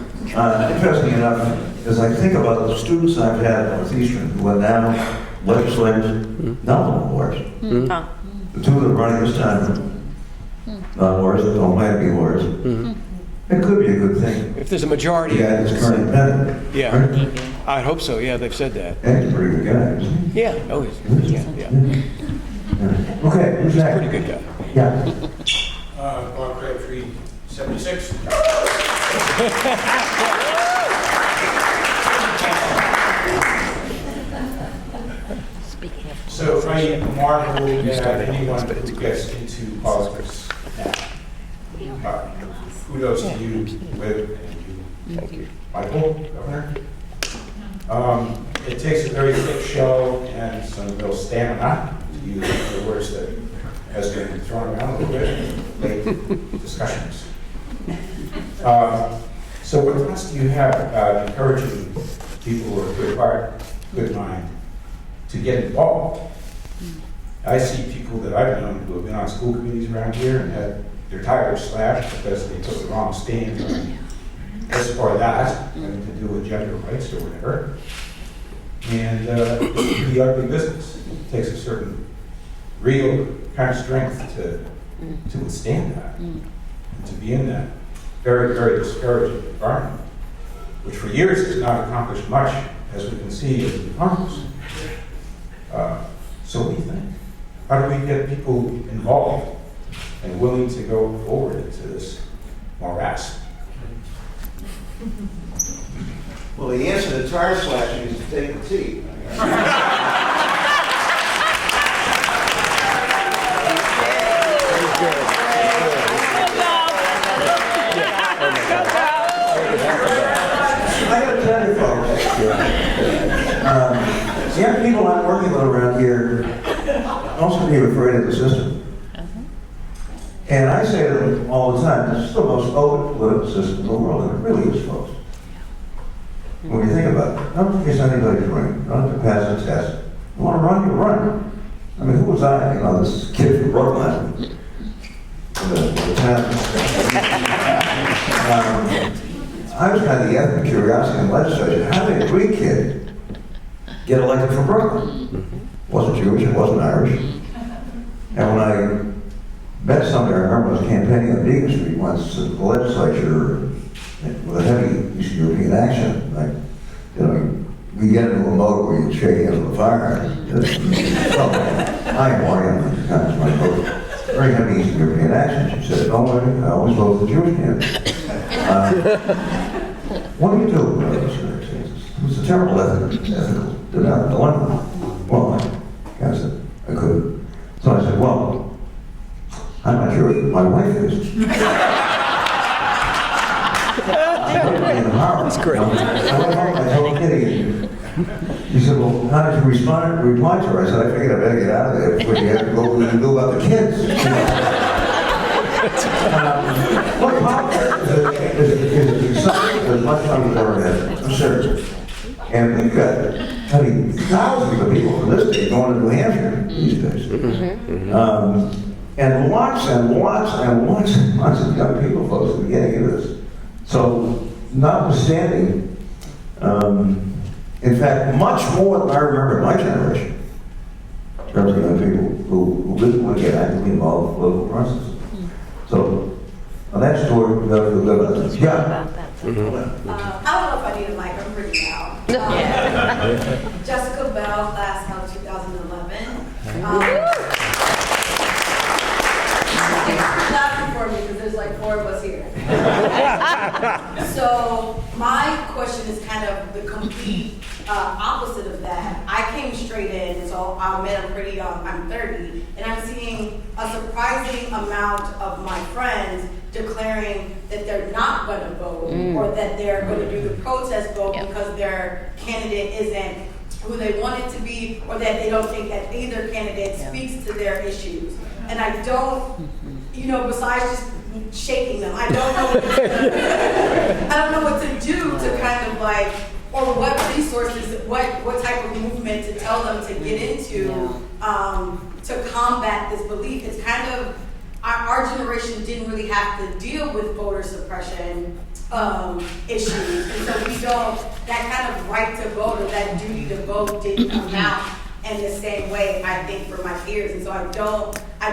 Interesting enough, as I think about the students I've had at Northeastern who are now legislators, not lawyers. The two that are running this time, not lawyers, that don't plan to be lawyers. It could be a good thing. If there's a majority. Yeah, it's current independent. Yeah. Right? I hope so. Yeah, they've said that. And he's a pretty good guy, isn't he? Yeah. Oh, yeah. Okay, who's that? Pretty good guy. Yeah. Bob Crabtree, 76. So I marvel at anyone who gets into politics now. Kudos to you, Whit, and you, Thank you. Michael, Governor. It takes a very thick shell and some real stamina, to use the words that has been thrown around a little bit in late discussions. So what thoughts do you have about encouraging people who are good heart, good mind, to get involved? I see people that I've known who have been on school committees around here and had their tires slashed because they took the wrong stand on this or that, and to do with gender rights or whatever. And it's the ugly business. It takes a certain real kind of strength to withstand that, and to be in that very, very discouraging environment, which for years has not accomplished much as we can see in Congress. So what do you think? How do we get people involved and willing to go forward into this morass? Well, the answer to tire slashing is to take a tea. I gotta tell you folks, the young people I'm working with around here also be afraid of the system. And I say to them all the time, this is the most open political system in the world, and it really is, folks. When you think about it, not in case anybody's running, not to pass a test. You want to run, you run. I mean, who was I? You know, this kid from Brooklyn. The town. I was kind of the ethnic curiosity in the legislature. How did a Greek kid get elected from Brooklyn? Wasn't Jewish, it wasn't Irish. And when I met somebody, I remember I was campaigning on Beacon Street once at the legislature with a heavy Eastern European accent. Like, you know, we get into a mode where you shake hands with a fire hydrant. I am Mario, kind of my vote. Very heavy Eastern European accent. She said, don't worry, I always vote for the Jewish candidate. What do you do? It was a terrible ethical dilemma. Well, I said, I couldn't. So I said, well, I'm not sure if my wife is. That's great. I went home, I told Kitty. He said, well, how did you reply to her? I said, I figured I better get out of there before you have to go what you do about the kids. What politics is something as much fun as ever had. I'm serious. And we've got, I mean, thousands of people from this state going to New Hampshire these days. And lots and lots and lots and lots of young people, folks, are getting into this. So, notwithstanding, in fact, much more than I remember in my generation, in terms of young people who really want to get actively involved in political processes. So, on that story, we got to feel good about this. Yeah. I don't know if I need a mic, I'm pretty loud. Jessica Bell, class of 2011. Thanks for clapping for me, because there's like 4 of us here. So, my question is kind of the complete opposite of that. I came straight in, so I met him pretty young. I'm 30, and I'm seeing a surprising amount of my friends declaring that they're not going to vote, or that they're going to do the protest vote because their candidate isn't who they want it to be, or that they don't think that either candidate speaks to their issues. And I don't, you know, besides just shaking them, I don't know what to do to kind of like, or what resources, what type of movement to tell them to get into to combat this belief. It's kind of, our generation didn't really have to deal with voter suppression issues, and so we don't, that kind of right to vote or that duty to vote didn't come out in the same way, I think, for my peers. And so I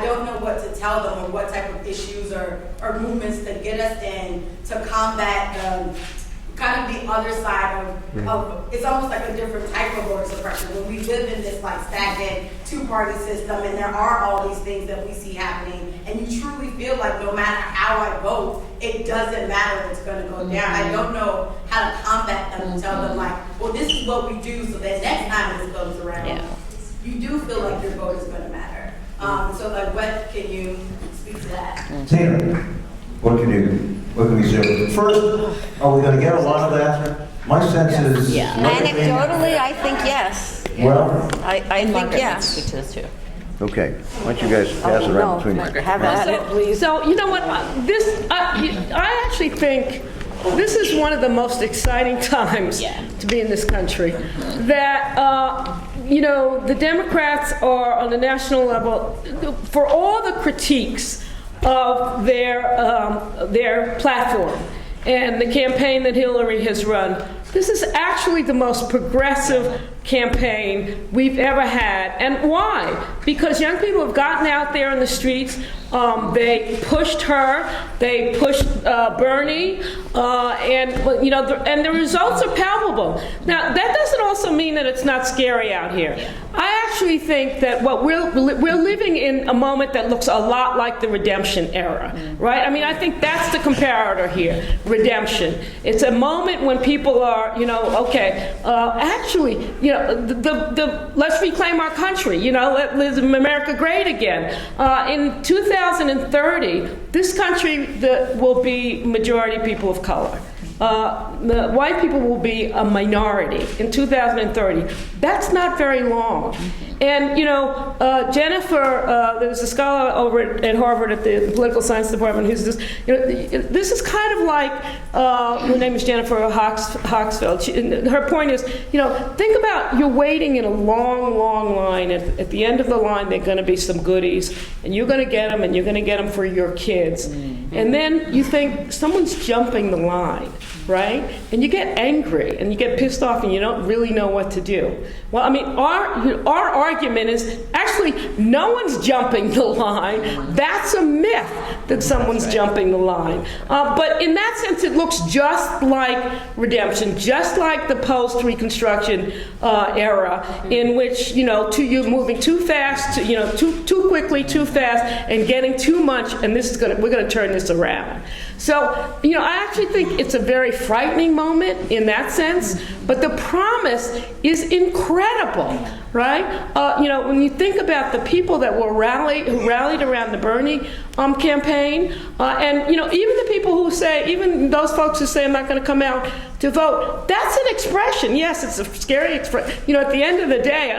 don't know what to tell them, or what type of issues or movements to get us in to combat kind of the other side of, it's almost like a different type of voter suppression. When we live in this like stagnant two-party system, and there are all these things that we see happening, and you truly feel like no matter how I vote, it doesn't matter, it's going to go down. I don't know how to combat them and tell them like, well, this is what we do, so that next time this comes around, you do feel like your vote is going to matter. So like, what can you speak to that? Tina, what can we do? First, are we going to get a lot of that? My sense is... Anecdotally, I think yes. Well... I think yes. Okay, why don't you guys pass it around between you? Have at it, please. So, you know what, I actually think this is one of the most exciting times to be in this country. That, you know, the Democrats are on the national level, for all the critiques of their platform and the campaign that Hillary has run, this is actually the most progressive campaign we've ever had. And why? Because young people have gotten out there in the streets. They pushed her. They pushed Bernie, and you know, and the results are palpable. Now, that doesn't also mean that it's not scary out here. I actually think that what we're living in a moment that looks a lot like the redemption era, right? I mean, I think that's the comparator here, redemption. It's a moment when people are, you know, okay, actually, you know, let's reclaim our country, you know, let America great again. In 2030, this country will be majority people of color. The white people will be a minority in 2030. That's not very long. And, you know, Jennifer, there's a scholar over at Harvard at the political science department who's this, you know, this is kind of like, her name is Jennifer Hoxfield. Her point is, you know, think about you're waiting in a long, long line. At the end of the line, there are going to be some goodies, and you're going to get them, and you're going to get them for your kids. And then you think someone's jumping the line, right? And you get angry, and you get pissed off, and you don't really know what to do. Well, I mean, our argument is actually no one's jumping the line. That's a myth that someone's jumping the line. But in that sense, it looks just like redemption, just like the post-Reconstruction era, in which, you know, you're moving too fast, you know, too quickly, too fast, and getting too much, and we're going to turn this around. So, you know, I actually think it's a very frightening moment in that sense, but the promise is incredible, right? You know, when you think about the people that who rallied around the Bernie campaign, and, you know, even the people who say, even those folks who say I'm not going to come out to vote, that's an expression. Yes, it's a scary expression. You know, at the end of the day,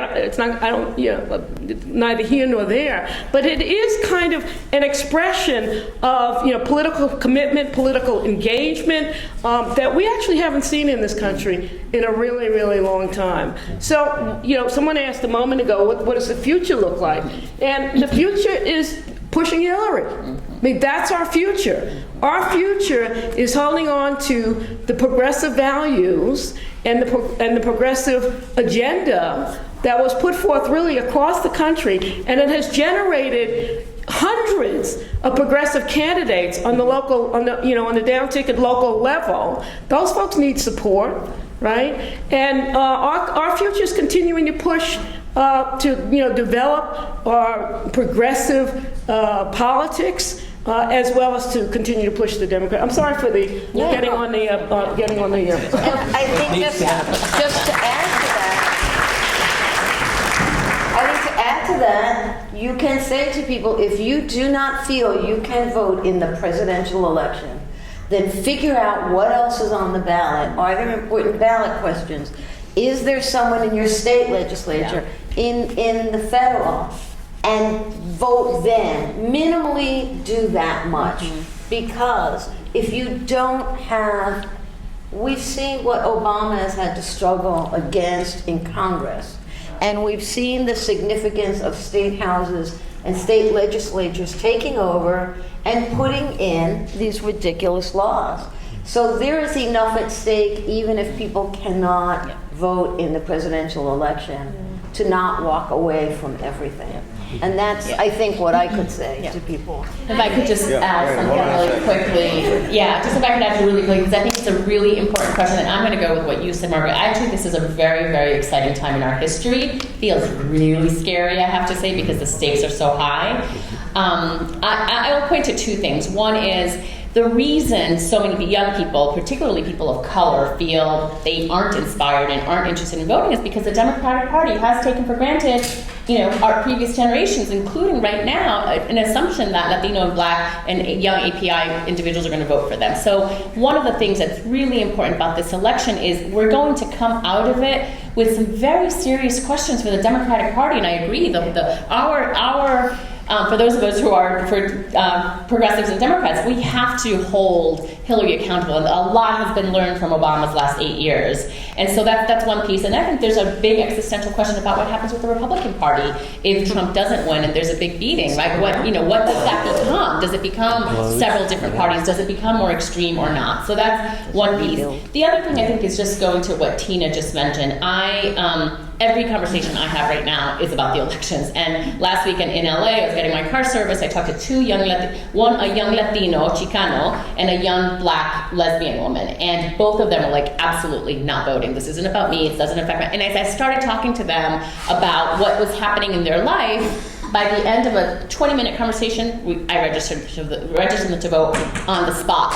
neither here nor there, but it is kind of an expression of, you know, political commitment, political engagement that we actually haven't seen in this country in a really, really long time. So, you know, someone asked a moment ago, what does the future look like? And the future is pushing Hillary. I mean, that's our future. Our future is holding on to the progressive values and the progressive agenda that was put forth really across the country, and it has generated hundreds of progressive candidates on the local, on the down-ticket local level. Those folks need support, right? And our future is continuing to push to, you know, develop our progressive politics, as well as to continue to push the Democrat. I'm sorry for the getting on the. And I think just to add to that, you can say to people, if you do not feel you can vote in the presidential election, then figure out what else is on the ballot. Are there important ballot questions? Is there someone in your state legislature, in the federal? And vote then. Minimally do that much. Because if you don't have, we've seen what Obama has had to struggle against in Congress. And we've seen the significance of state houses and state legislatures taking over and putting in these ridiculous laws. So there is enough at stake, even if people cannot vote in the presidential election, to not walk away from everything. And that's, I think, what I could say to people. If I could just add something really quickly. Yeah, just if I could add really quickly, because I think it's a really important question, and I'm going to go with what you said, Margaret. I think this is a very, very exciting time in our history. Feels really scary, I have to say, because the stakes are so high. I will point to two things. One is the reason so many young people, particularly people of color, feel they aren't inspired and aren't interested in voting is because the Democratic Party has taken for granted, you know, our previous generations, including right now, an assumption that Latino and Black and young API individuals are going to vote for them. So one of the things that's really important about this election is we're going to come out of it with some very serious questions for the Democratic Party, and I agree, for those of us who are progressives and Democrats, we have to hold Hillary accountable. And a lot has been learned from Obama's last 8 years. And so that's one piece. And I think there's a big existential question about what happens with the Republican Party if Trump doesn't win and there's a big beating, right? What does that become? Does it become several different parties? Does it become more extreme or not? So that's one piece. The other thing I think is just going to what Tina just mentioned. every conversation I have right now is about the elections. And last weekend in LA, I was getting my car service. I talked to two young, a young Latino, Chicano, and a young black lesbian woman. And both of them were like, absolutely not voting. This isn't about me. It doesn't affect me. And as I started talking to them about what was happening in their life, by the end of a 20-minute conversation, I registered them to vote on the spot.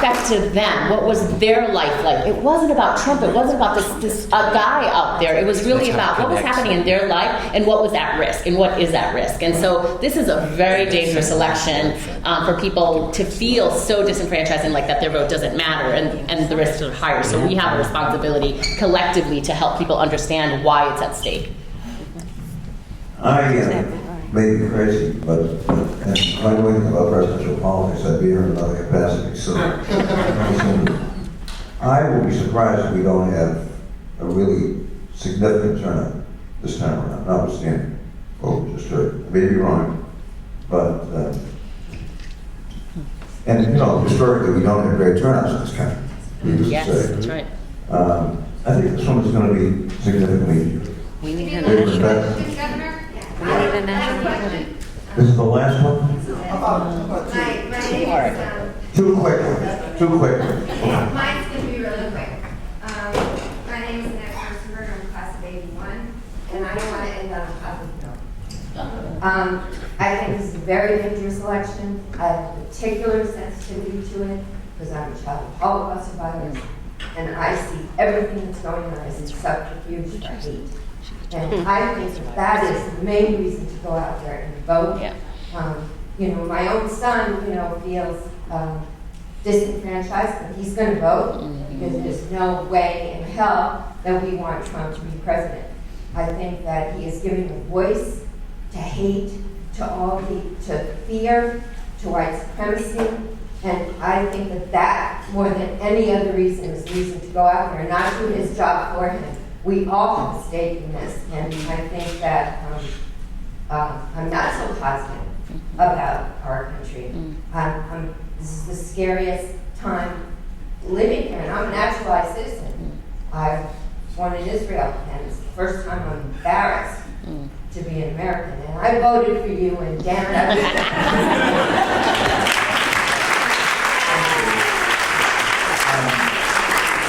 Affected them. What was their life like? It wasn't about Trump. It wasn't about this guy out there. It was really about what was happening in their life and what was at risk and what is at risk. And so this is a very dangerous election for people to feel so disenfranchised and like that their vote doesn't matter and the risks are higher. So we have a responsibility collectively to help people understand why it's at stake. I may be crazy, but if I know anything about presidential politics, I'd be here in another capacity. So I will be surprised if we don't have a really significant turnout this time around, notwithstanding what we just heard. I may be wrong, but, and you know, historically we don't have great turnouts in this country. We used to say. That's right. I think this one is going to be significantly We need a bigger. national. This is the last one? Too quick. Mine's going to be really quick. My name is Annette Christopher. I'm class of 81, and I don't want to end on a positive note. I think this is a very dangerous election. I have a particular sensitivity to it because I'm a child of Holocaust survivors, and I see everything that's going on as a subterfuge to hate. And I think that is the main reason to go out there and vote. Yeah. You know, my own son, you know, feels disenfranchised, but he's going to vote because there's no way in hell that we want Trump to be president. I think that he is giving a voice to hate, to fear, to white supremacy, and I think that more than any other reason is reason to go out there and not do his job for him. We all have a stake in this, and I think that I'm not so positive about our country. This is the scariest time living here, and I'm a naturalized citizen. I was born in Israel, and it's the first time I'm embarrassed to be an American, and I voted for you, and damn it,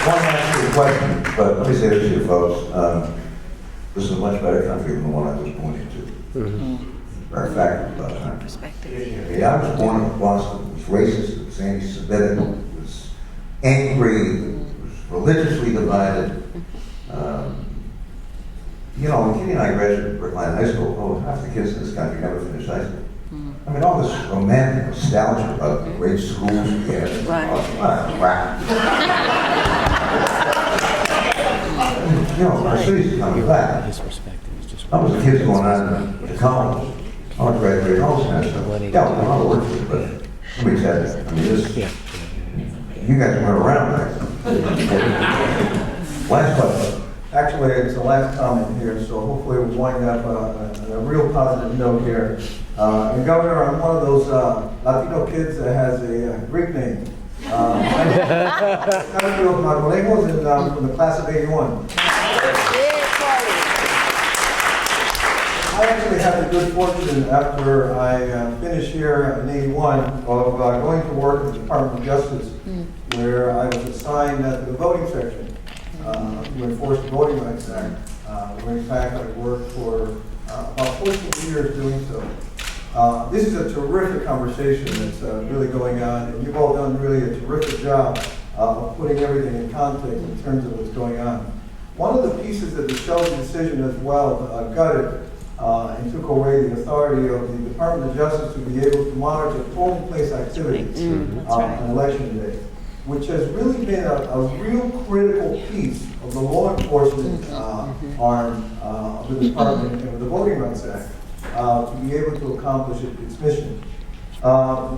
One last question, but let me say this to you folks. This is a much better country than the one I was born into. Very fact about time. I was born in Boston. It was racist, it was anti-Semitic, it was angry, it was religiously divided. You know, when Kitty and I graduated Brookline High School, half the kids in this country never finished high school. I mean, all this romantic nostalgia about the great schools we had. Crap. You know, our city's coming back. I was a kid going on to college. I was graduating, all this kind of stuff. Yeah, I want to work for it, but let me tell you, I mean, this, you guys went around there. Last question. Actually, it's the last comment here, so hopefully we'll wind up on a real positive note here. And Governor, I'm one of those Latino kids that has a Greek name. I'm Marmoleños and from the class of 81. I actually had the good fortune after I finished here in 81 of going to work in the Department of Justice, where I was assigned to the voting section to enforce the Voting Rights Act, where in fact I worked for about 14 years doing so. This is a terrific conversation that's really going on, and you've all done really a terrific job of putting everything in context in terms of what's going on. One of the pieces that the Shelby decision as well gutted and took away the authority of the Department of Justice to be able to monitor polling place activities on election day, which has really been a real critical piece of the law enforcement arm of the department and of the Voting Rights Act to be able to accomplish its mission.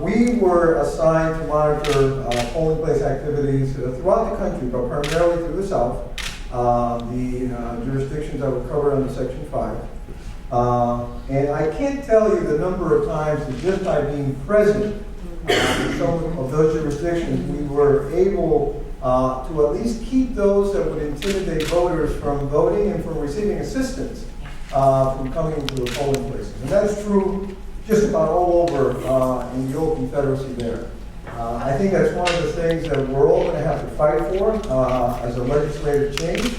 We were assigned to monitor polling place activities throughout the country, but primarily through the South, the jurisdictions that were covered under Section 5. And I can't tell you the number of times that just by being present in some of those jurisdictions, we were able to at least keep those that would intimidate voters from voting and from receiving assistance from coming into the polling places. And that's true just about all over in the old Confederacy there. I think that's one of the things that we're all going to have to fight for as a legislative change.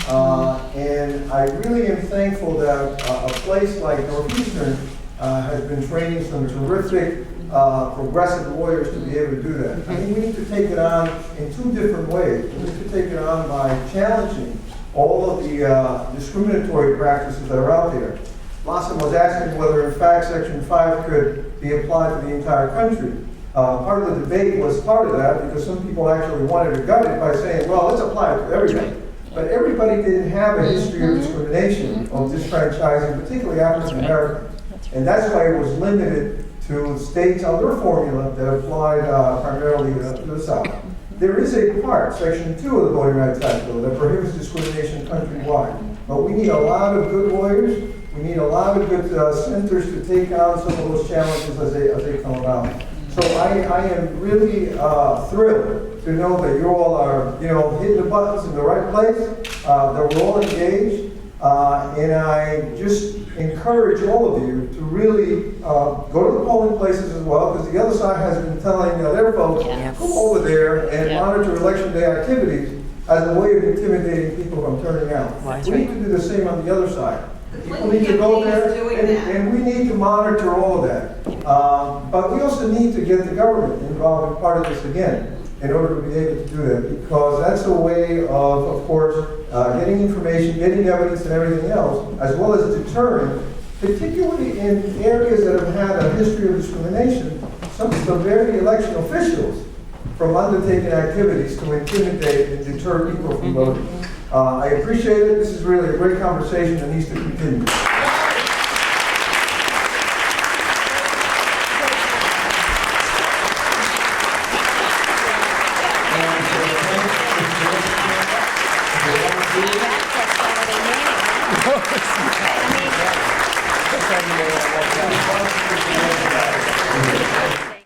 And I really am thankful that a place like Northeastern has been training some terrific progressive lawyers to be able to do that. I think we need to take it on in two different ways. We need to take it on by challenging all of the discriminatory practices that are out there. Lawson was asking whether in fact Section 5 could be applied to the entire country. Part of the debate was part of that because some people actually wanted to gut it by saying, well, let's apply it to everybody. But everybody didn't have a history of discrimination, of disfranchising, particularly African Americans. And that's why it was limited to states under a formula that applied primarily to the South. There is a part, Section 2 of the Voting Rights Act, though, that prohibits discrimination countrywide. But we need a lot of good lawyers. We need a lot of good centers to take on some of those challenges as they come about. So I am really thrilled to know that you all are, hitting the buttons in the right place, that we're all engaged, and I just encourage all of you to really go to the polling places as well, because the other side has been telling their folks, go over there and monitor election day activities as a way of intimidating people from turning out. We need to do the same on the other side. People need to go there, and we need to monitor all of that. But we also need to get the government involved in part of this again, in order to be able to do that, because that's a way of course, getting information, getting evidence and everything else, as well as deterring, particularly in areas that have had a history of discrimination, some of the very election officials from undertaking activities to intimidate and deter people from voting. I appreciate it. This is really a great conversation that needs to continue.